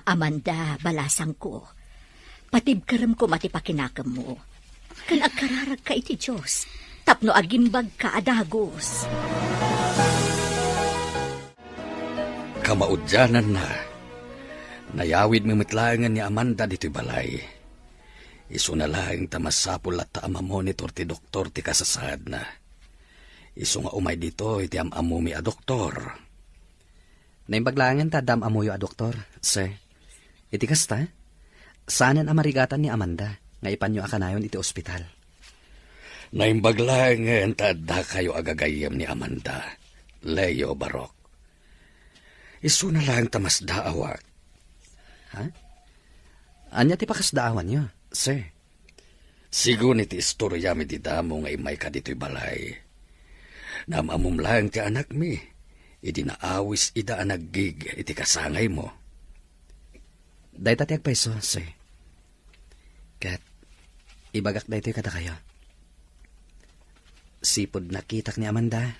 Amanda, balasang ko. Patibkaram ko matipakinakam mo. Kan agkararag ka iti Diyos. Tapno agimbag ka adagos. Kamaudyanan na. Nayawid mimitlangan ni Amanda dito'y balay. Isu na lang tamasapul at taamamonitor ti doktor ti kasasad na. Isu nga umay dito iti amamumi a doktor. Naimbaglangan ta dam amuyo a doktor, sir. Iti kasta, sanan amarigatan ni Amanda nga ipanyo akanayon iti ospital. Naimbaglangan tadda kayo agagayam ni Amanda. Leo Barok. Isu na lang tamasdaawak. Ha? Anya ti pakasdaawan nyo, sir? Sigun iti istorya mi di damo nga imay ka dito'y balay. Namamum lang ti anak mi. Idi naawis ida ang naggig iti kasangay mo. Day tatiag paiso, sir. Kat, ibagak day to'y kata kayo. Sipod nakitak ni Amanda.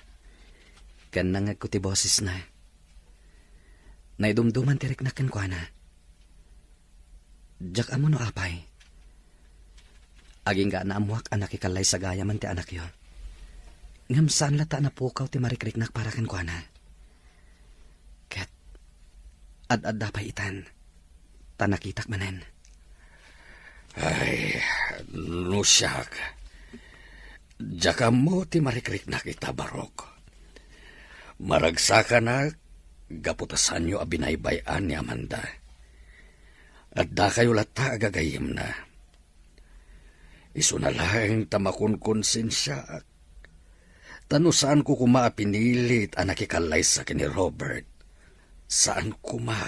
Kan nangag ko ti boses na. Naidumduman ti riknakan ko na. Diyak amo no apay. Aging ga naamuak anak ikalay sa gaya man ti anak yo. Ngam saan lata na pukaw ti marikriknak para kan ko na. Kat, ad-ad dapay itan. Tanakitak manen. Ay, nusyak. Diyaka mo ti marikriknak ita, Barok. Maragsa ka na, gaputasan nyo abinaybayan ni Amanda. At da kayo lata agagayim na. Isu na lang tamakunkonsensya. Tanusaan ko kumaapinilit ang nakikalay sa kini Robert. Saan kuma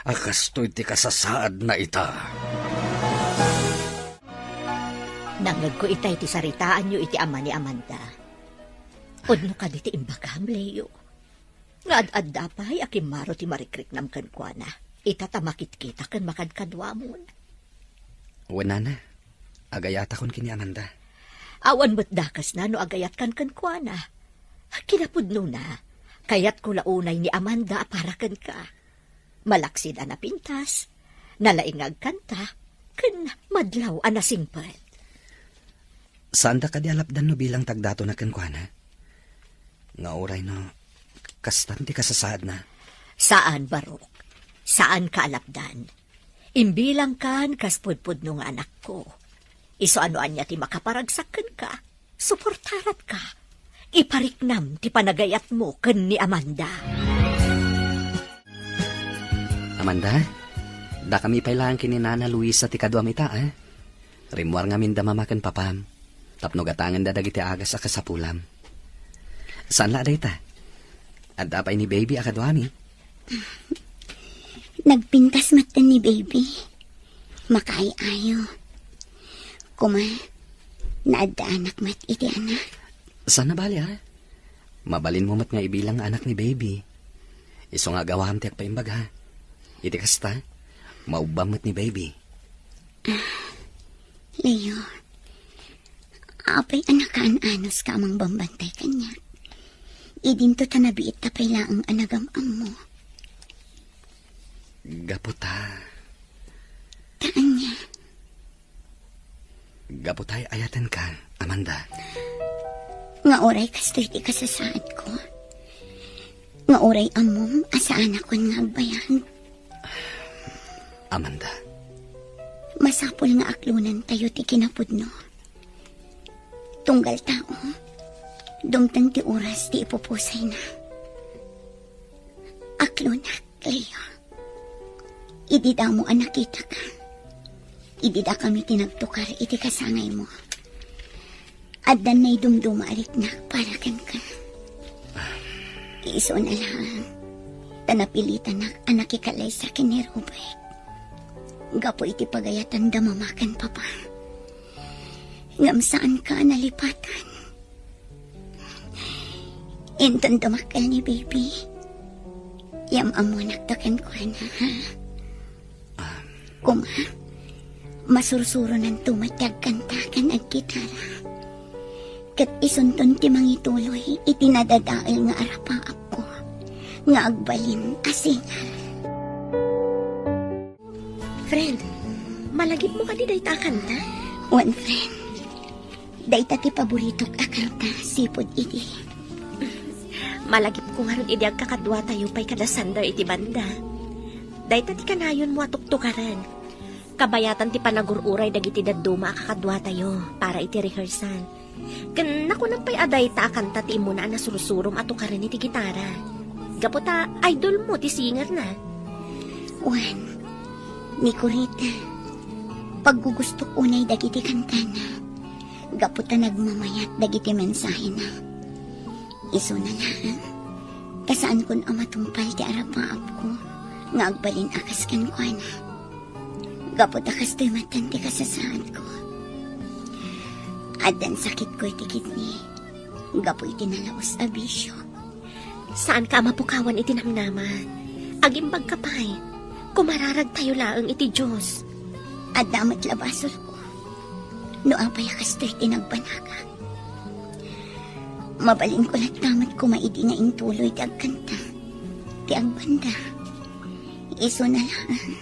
akastoy ti kasasaad na ita? Nangag ko itay ti saritaan nyo iti ama ni Amanda. Udno ka di ti imbagam, Leo. Nga ad-ad dapay akimaro ti marikriknam kan kwa na. Itatamakit kita kan makadkadwamon. Wala na. Agayata kon kini Amanda. Awan mo't dakas na no agayat kan kwa na. Kinapudno na. Kayat ko launay ni Amanda para kan ka. Malaksid ana pintas. Nalaingag kanta. Kan madlaw ana singpad. Saan da ka di alapdan no bilang tagdato na kankwana? Nga oray no, kastan ti kasasaad na. Saan, Barok? Saan ka alapdan? Imbilang kan kaspudpud no nga anak ko. Iso anoan niya ti makaparagsakan ka. Suportarat ka. Ipariknam ti panagayat mo ken ni Amanda. Amanda, da kami pailangan kini Nana Luisa ti kadwamita, eh? Rimwar nga minda mamakan papam. Tapno gatangan da dagiti agas a kasapulam. Saan la dayta? At apay ni baby a kadwami. Nagpintas mata ni baby. Makaayo. Kuma, naadda anak mat iti anak. Saan na bali, ha? Mabalin mo mat nga ibilang anak ni baby. Iso nga gawam ti agpaimbag, ha? Iti kasta, maubam mat ni baby. Leo, apay anak anos ka amang bambantay kanya. Idinto tanabiit tapay laang anagamam mo. Gaputa. Taan niya. Gaputay ayatan ka, Amanda. Nga oray kastoy di kasasaad ko. Nga oray amom asa anak ko nga agbayan. Amanda. Masapol nga aklunan tayo ti kinapudno. Tunggal tao. Dumtang ti oras ti ipupusay na. Aklunak, Leo. Idida mo ang nakita ka. Idida kami tinagtukar iti kasangay mo. Addan na'y dumdumaarik na para kan ka. Iso na lang. Tanapilitan na anak ikalay sa akin ni Robert. Gapo iti pagayatan damamakan papa. Ngam saan ka nalipatan. Inton damakal ni baby. Yam amo naktakan ko na ha. Kuma, masursuro ng tumatag kantakan at gitara. Kat isunton ti mangituloy, itinadadaal nga arapaap ko, nga agbalin asingal. Friend, malagip mo ka di day kanta? One friend, dayta ti paboritok akanta, sipod iti. Malagip ko nga ron idi agkakadwa tayo pa'y kada Sander iti banda. Dayta ti kanayon mo atuktukaran. Kabayatan ti panagururay dagiti dadduma kakadwa tayo para iti rehearsal. Kan naku nang pa'y aday ta akanta ti imo na nasurusurom atukaran iti gitara. Gaputa, idol mo ti singer na. Juan, ni Kurita, paggugusto unay dagiti kantana, gaputa nagmamayat dagiti mensahe na. Iso na lang, kasaan kun amatumpal ti arapaap ko, nga agbalin akas kan kwa na. Gaputa kas to'y matan ti kasasaan ko. Adan sakit ko iti kidney, gapu iti nalaos a bisyo. Saan ka mapukawan iti namnaman? Agimbag ka pa'y, kumararag tayo laang iti Diyos. At damat labasol ko, no apay akas to'y tinagbanaga. Mabalin ko lang damat kumaidi nga intuloy ti agkanta, ti agbanda. Iso na lang,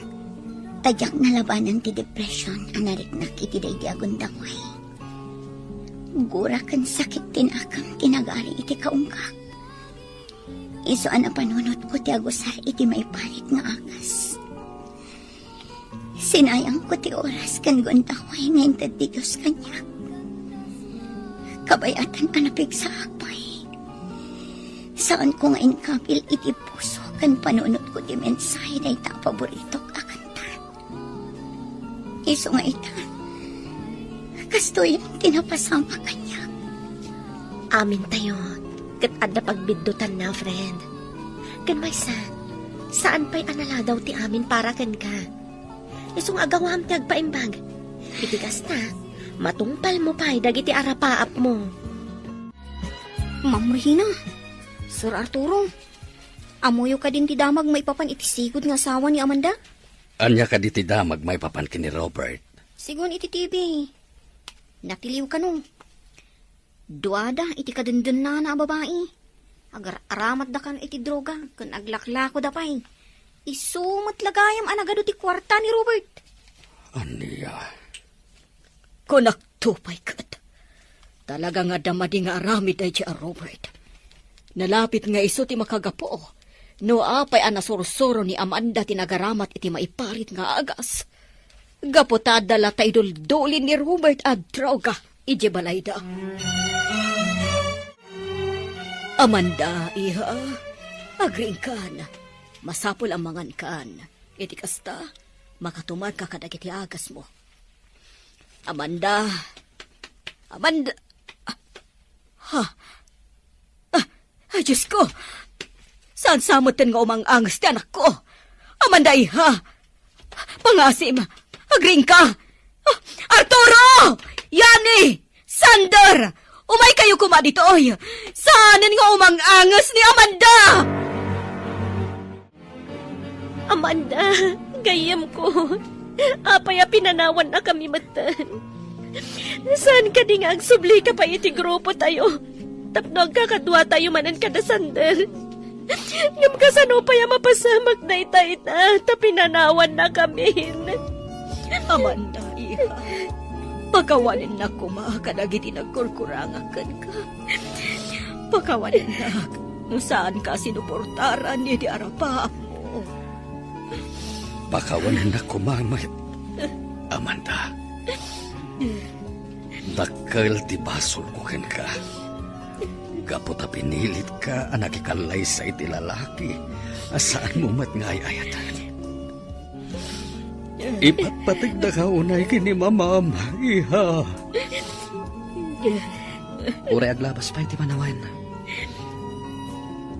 tadyak na labanan ti depression, anariknak iti day di agundangway. Gura kan sakit tinakam tinagari iti kaungkak. Iso ana panunot ko ti agusar iti maiparit nga akas. Sinayang ko ti oras kan gundangway nga intad ti Diyos kanyak. Kabayatan anapig sa akpay. Saan ko nga inkapil iti puso kan panunot ko ti mensahe na ita paboritok akantan. Iso nga ita, kastoy ang tinapasama kanya. Amin tayo, kat adda pagbiddutan na, friend. Kan maysa, saan pa'y analadaw ti amin para kan ka? Isong agawam ti agpaimbag. Itigas na, matungpal mo pa'y dagiti arapaap mo. Ma'am Regina, Sir Arturo, amuyo ka din ti damag maipapan itisigod nga asawa ni Amanda? Anya ka di ti damag may papankin ni Robert. Sigon iti TV. Natiliw ka nung. Duada iti kadendon na babae. Agar aramat da kan iti droga, kun aglaklako da pay. Isumat lagayam anagado ti kwarta ni Robert. Anya? Kunak tupay kat. Talaga nga damadi nga aramid ay siya Robert. Nalapit nga iso ti makagapo. No apay anasurusuro ni Amanda tinagaramat iti maiparit nga agas. Gaputa dala ta iduldulin ni Robert at droga. Ije balayda. Amanda, iha. Agring kan. Masapol ang mangan kan. Iti kasta, makatumad ka kadagiti agas mo. Amanda. Amanda. Ay, Diyos ko. Saan samutin nga umang angas ti anak ko? Amanda, iha. Pangasim. Agring ka. Arturo! Yani! Sander! Umay kayo kuma dito, oy. Saanin nga umang angas ni Amanda? Amanda, gayam ko. Apay pinanawan na kami matan. Saan ka di nga agsubli ka pa iti grupo tayo? Tapno ang kakadwa tayo manan kada Sander. Ngam kasano pa yung mapasamak na ita-ita, tapinanawan na kami. Amanda, iha. Pagkawanin na kumakadagiti nagkurkurangakan ka. Pagkawanin na kung saan ka sinuportaran ni di arapa mo. Pakawanan na kumamay. Amanda. Dakkel ti basol ko ken ka. Gaputa pinilit ka anak ikalay sa iti lalaki. Asaan mo mat ngay ayatan. Ipatpatag na ka unay kini mamam, iha. Uray aglabas pa iti manawan.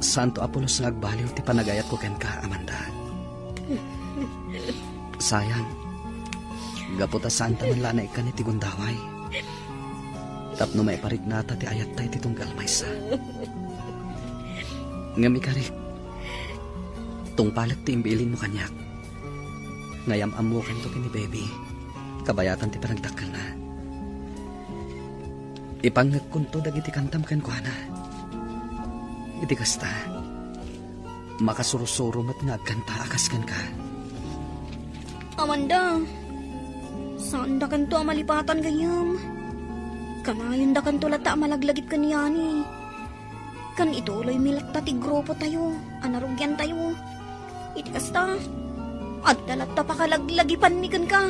Santo Apolos nga agbaliw ti panagayat ko ken ka, Amanda. Sayang. Gaputa santa man lana ikan iti gundaway. Tapno may parignata ti ayat tayo ti tunggal maysa. Ngam ikarik. Tungpalat ti imbilin mo kanyak. Ngayam amukan to kini baby. Kabayatan ti panagdakkel na. Ipangagkunto dagiti kantam ken kuana. Iti kasta. Makasurusuro mat nga agkanta akas ken ka. Amanda, saan da kanto ang malipatan gayam? Kanayon da kanto lata malaglagip kaniyani. Kan ituloy milata ti grupo tayo, anarugyan tayo. Iti kasta, at dalata pakalaglagipan mi kan ka.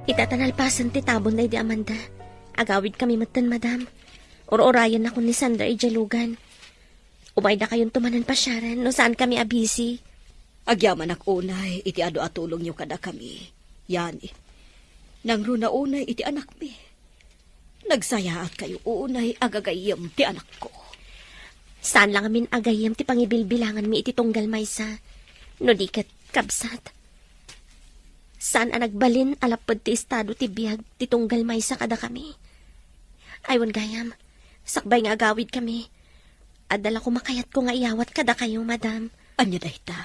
Itatanalpasan ti tabon na di Amanda. Agawid kami matan, madam. Or-orayan ako ni Sander ijalugan. Umay na kayong tumanan pa Sharon, no saan kami abisi. Agyaman ak unay, iti ado atulong niyo kada kami. Yan nang runa unay, iti anak mi. Nagsayaat kayo unay, agagayam ti anak ko. Saan lang amin agayam ti pangibilbilangan mi iti tunggal maysa. No di kat kabsat. Saan ang nagbalin alapod ti estado ti biyag ti tunggal maysa kada kami. Aywan gayam, sakbay nga agawid kami. Adala ko makayat ko nga iyawat kada kayo, madam. Anya dayta?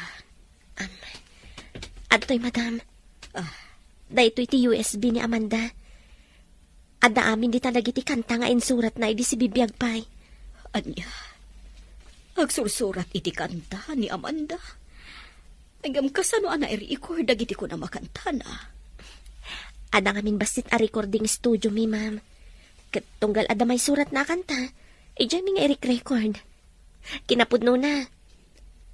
Adtoy, madam. Daytoy ti USB ni Amanda. Adda amin di talag iti kanta nga insurat na idi si bibiyag pay. Anya? Agsursurat iti kanta ni Amanda. Agam kasano ana i-record dagiti ko na makanta na. Adda ngamin basit a recording studio mi, ma'am. Katunggal adda may surat na kanta. Ijay mi nga i-record. Kinapudno na.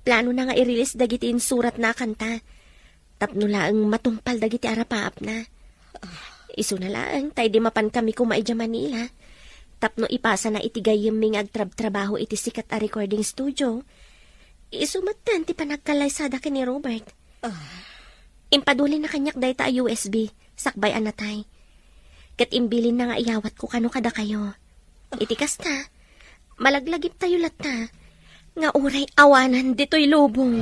Plano na nga i-release dagiti insurat na kanta. Tapno laang matumpal dagiti arapaap na. Isu na laang, tay di mapan kami kumaidya Manila. Tapno ipasa na itigayim ming agtrab-trabaho iti sikat a recording studio. Isu matan ti panagkalaysada ka ni Robert. Impaduli na kanyak dayta a USB, sakbay anatay. Kat imbilin na nga iyawat ko kano kada kayo. Iti kasta, malaglagip tayo lata. Nga uray awanan dito'y lubong.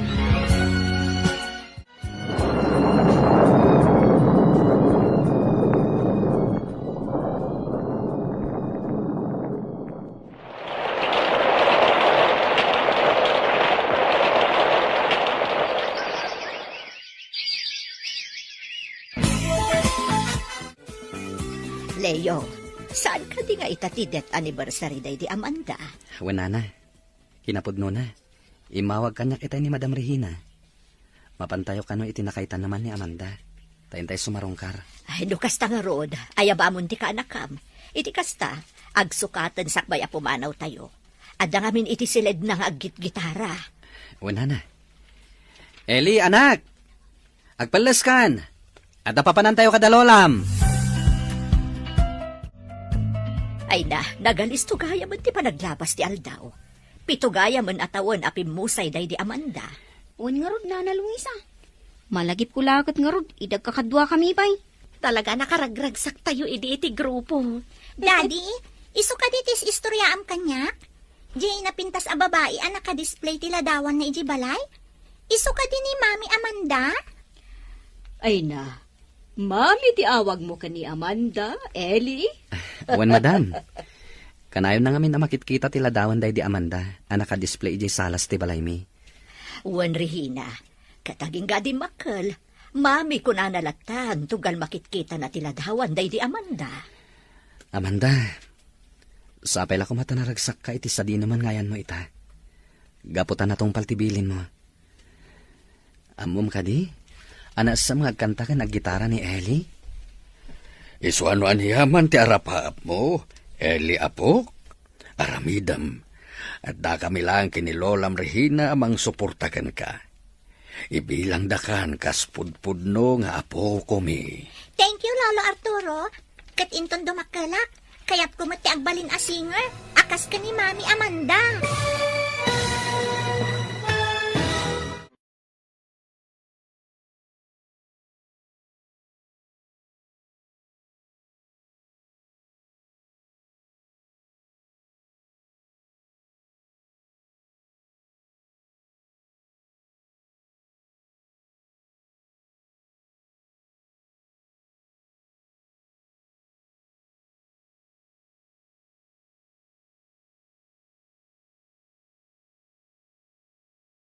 Leo, saan ka di nga itatidet anniversary day di Amanda? Wanana. Kinapudno na. Imawag kanyak itay ni Madam Regina. Mapantayo kano itinakaitan naman ni Amanda. Tayintay sumarongkar. Ay, kasta nga rod. Ayaba mo ti ka anakam. Iti kasta, agsukatan sakbay a pumanaw tayo. Adda ngamin iti silid ng aggit-gitara. Wanana. Eli, anak! Agpalas kan! At napapanan tayo kadalolam! Ay na, nagalisto gaya man ti panaglapas ti Aldaw. Pito gaya man atawon apimusay day di Amanda. Uwan nga rod na Luisa. Malagip ko lakat nga rod, idag kakadwa kami pa'y. Talaga nakaragragsak tayo iti grupo. Daddy, iso ka ditis istoryaam kanyak? Jay napintas a babae ang naka-display ti ladawan na iji balay? Iso ka din ni Mami Amanda? Ay na, Mami ti awag mo ka ni Amanda, Ellie? Wan madam. Kanayon na ngamin na makitkita tila dawan day di Amanda. Ang naka-display di salas ti balay mi. Wan Regina, kataging gadi makal. Mami ko na nalatan, tugal makitkita na tila dawan day di Amanda. Amanda, sapay la ko matanaragsak ka iti sa di naman ngayan mo ita. Gaputan na tong paltibilin mo. Amom ka di? Anas sa mga kanta ka naggitara ni Ellie? Isu ano anihaman ti arapaap mo, Eli apok, aramidam. At da kami lang kinilolam Regina amang suportakan ka. Ibilang dakan kas pudpudno nga apo ko mi. Thank you, Lolo Arturo. Kat inton dumakalak, kaya't kumati agbalin a singer, akas ka ni Mami Amanda.